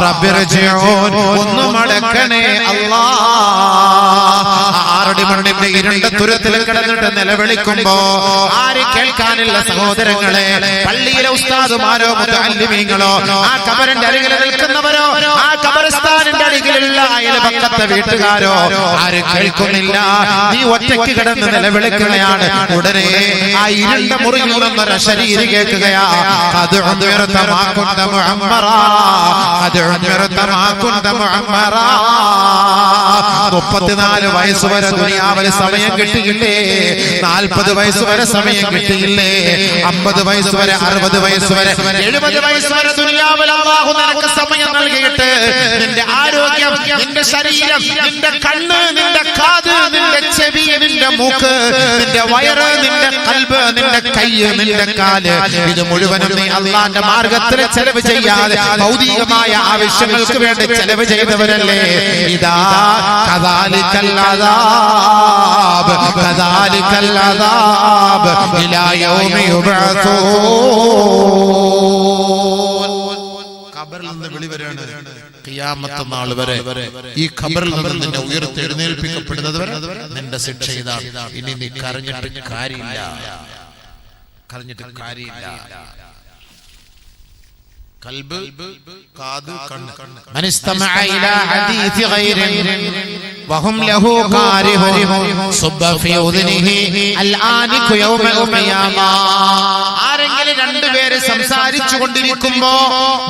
റബ്ബിർജിഊൻ, ഒന്ന് മടക്കണേ അല്ലാ. ആറടി മണ്ണിന്റെ ഇരുണ്ട തുരത്തിൽ കിടന്നിട്ട് നിലവിളിക്കുമ്പോ ആര് കേൾക്കാനില്ല സഹോദരങ്ങളെ? പള്ളിയിലെ ഉസ്താദുമാരോ മുതഅല്ലിമീങ്ങളോ ആ ഖബറിന്റെ അരികിൽ നിൽക്കുന്നവരോ ആ ഖബർസ്ഥാനിന്റെ അരികിലുള്ള അയൽപക്കത്തെ വീട്ടുകാരോ ആര് കേൾക്കുന്നില്ല. നീ ഒറ്റയ്ക്ക് കിടന്ന് നിലവിളിക്കുകയാണ്. ഉടനെ ആ ഇരുണ്ട മുറിയിൽ നിന്നൊരു അശരീരി കേൾക്കുകയാ, 34 വയസ്സ് വരെ ദുനിയാവിൽ സമയം കിട്ടിയില്ലേ? 40 വയസ്സ് വരെ സമയം കിട്ടിയില്ലേ? 50 വയസ്സ് വരെ, 60 വയസ്സ് വരെ, 70 വയസ്സ് വരെ ദുനിയാവിൽ അല്ലാഹു നിനക്ക് സമയം നൽകിയിട്ട് നിന്റെ ആരോഗ്യം, നിന്റെ ശരീരം, നിന്റെ കണ്ണ്, നിന്റെ കാത്, നിന്റെ ചെവി, നിന്റെ മൂക്ക്, നിന്റെ വയറ്, നിന്റെ കൽബ്, നിന്റെ കൈ, നിന്റെ കാല്, ഇത് മുഴുവനും നീ അല്ലാഹുവിന്റെ മാർഗത്തിൽ ചെലവ് ചെയ്യാതെ ഭൗതികമായ ആവശ്യങ്ങൾക്ക് വേണ്ടി ചെലവ് ചെയ്തവരല്ലേ? ഇതാ കദാലിക്കൽ അദാബ് ഇലാ യൗമി യുബഅസൂൻ. ഖബറിൽ നിന്ന് വിളിവരാണ് ഖിയാമത്ത് നാൾ വരെ. ഈ ഖബറിൽ നിന്ന് നിന്നെ ഉയർത്തെഴുന്നേൽപ്പിക്കപ്പെടുന്നത് വരെ നിന്റെ ശിക്ഷ ഇതാണ്. ഇനി നീ കരഞ്ഞിട്ട് കാര്യമില്ല, കൽബ്, കാത്, കണ്ണ്. من استمع إلى حديث غير وهم له كارهون صب في أذنه الآنك يوم القيامة. ആരെങ്കിലും രണ്ടുപേര് സംസാരിച്ചു കൊണ്ടിരിക്കുമ്പോ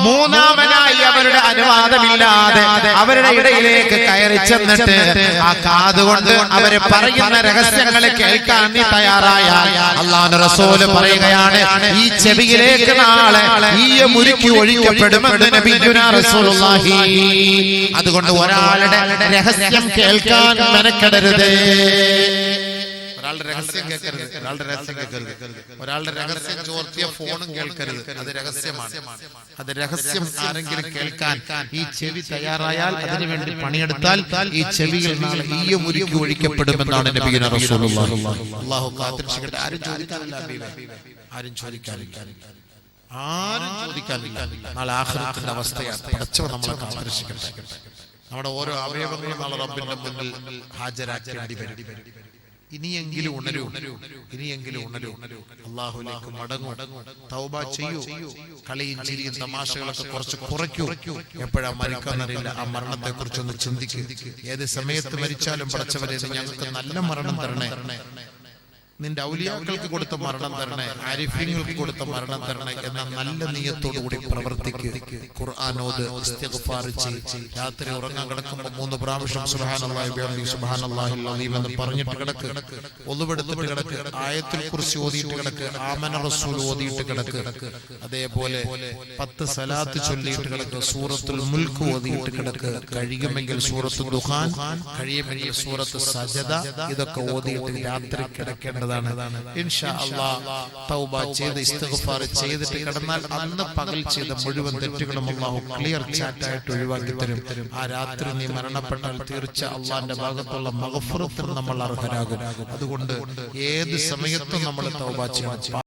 മൂന്നാമനായി അവരുടെ അനുവാദമില്ലാതെ അവരുടെ ഇടയിലേക്ക് കയറി ചെന്നിട്ട് ആ കാതുകൊണ്ട് അവര് പറയുന്ന രഹസ്യങ്ങളെ കേൾക്കാൻ നീ തയ്യാറായാൽ അല്ലാഹുവിന്റെ റസൂല് പറയുകയാണ്, ഈ ചെവിയിലേക്ക് നാളെ ഈ മുരുക്കി ഒഴിക്കപ്പെടുമെന്ന് നബിയുനാ റസൂലുള്ളാഹി. അതുകൊണ്ട് ഒരാളുടെ രഹസ്യം കേൾക്കാൻ മെനക്കെടരുത്. ഒരാളുടെ രഹസ്യം കേൾക്കരുത്, ഒരാളുടെ രഹസ്യം ചോർത്തിയ ഫോണും കേൾക്കരുത്. അത് രഹസ്യമാണ്. അത് രഹസ്യം ആരെങ്കിലും കേൾക്കാൻ ഈ ചെവി തയ്യാറായാൽ, അതിനുവേണ്ടി പണിയെടുത്താൽ ഈ ചെവിയിൽ നാളെ ഈ മുരുക്കി ഒഴിക്കപ്പെടുമെന്നാണ് നബിയുനാ റസൂലുള്ളാഹി. അല്ലാഹു കാത്തിരക്ഷിക്കട്ടെ. ആരും ചോദിക്കാനില്ല, ആരും ചോദിക്കാനില്ല. നാളെ ആഖിറത്തിന്റെ അവസ്ഥയാണ്. പടച്ചവൻ നമ്മളെ കാത്തിരക്ഷിക്കട്ടെ. നമ്മുടെ ഓരോ അവയവങ്ങളും നാളെ റബ്ബിന്റെ മുന്നിൽ ഹാജരാക്കേണ്ടി വരും. ഇനിയെങ്കിലും ഉണരൂ, ഇനിയെങ്കിലും ഉണരൂ. അല്ലാഹുവിലേക്ക് മടങ്ങൂ, തൗബ ചെയ്യൂ. കളിയും ചിരിയും തമാശകളൊക്കെ കുറച്ച് കുറയ്ക്കൂ. എപ്പോഴാ മരിക്കാന്നറിയില്ല. ആ മരണത്തെ കുറിച്ചൊന്ന് ചിന്തിക്കൂ. ഏത് സമയത്ത് മരിച്ചാലും പടച്ചവരെ ഞങ്ങൾക്ക് നല്ല മരണം തരണേ, നിന്റെ ഔലിയാക്കൾക്ക് കൊടുത്ത മരണം തരണേ, ആരിഫീങ്ങൾക്ക് കൊടുത്ത മരണം തരണേ എന്ന നല്ല നിയ്യത്തോടു കൂടി പ്രവർത്തിക്ക്. ഖുർആൻ ഓത്, ഇസ്തിഗ്ഫാർ ചെയ്യ്. രാത്രി ഉറങ്ങാൻ കിടക്കുമ്പോൾ 3 പ്രാവശ്യം സുബ്ഹാനല്ലാഹി വബിഹംദിഹി സുബ്ഹാനല്ലാഹിൽ അലീം എന്ന് പറഞ്ഞിട്ട് കിടക്ക്. ഒളുവെടുത്തിട്ട് കിടക്ക്. ആയത്തുൽ കുർസി ഓതിയിട്ട് കിടക്ക്. ആമന റസൂൽ ഓതിയിട്ട് കിടക്ക്. അതേപോലെ 10 സലാത്ത് ചൊല്ലിയിട്ട് കിടക്ക്. സൂറത്തുൽ മുൽക്ക് ഓതിയിട്ട് കിടക്ക്. കഴിയുമെങ്കിൽ സൂറത്തുൽ ദുഖാൻ, കഴിയുമെങ്കിൽ സൂറത്ത് സജദ, ഇതൊക്കെ ഓതിയിട്ട് രാത്രി കിടക്കേണ്ടത്. ഇൻഷാ അല്ലാഹ് തൗബ ചെയ്ത് ഇസ്തിഗ്ഫാർ ചെയ്തിട്ട് കിടന്നാൽ അന്ന് പകൽ ചെയ്ത മുഴുവൻ തെറ്റുകളും അല്ലാഹു ക്ലിയർ ചാറ്റായിട്ട് ഒഴിവാക്കി തരും. ആ രാത്രി നീ മരണപ്പെട്ടാൽ തീർച്ച അല്ലാഹുവിന്റെ ഭാഗത്തുള്ള മഗ്ഫിറത്തിന് നമ്മൾ അർഹരാകും. അതുകൊണ്ട് ഏത് സമയത്തും നമ്മൾ തൗബ ചെയ്യണം.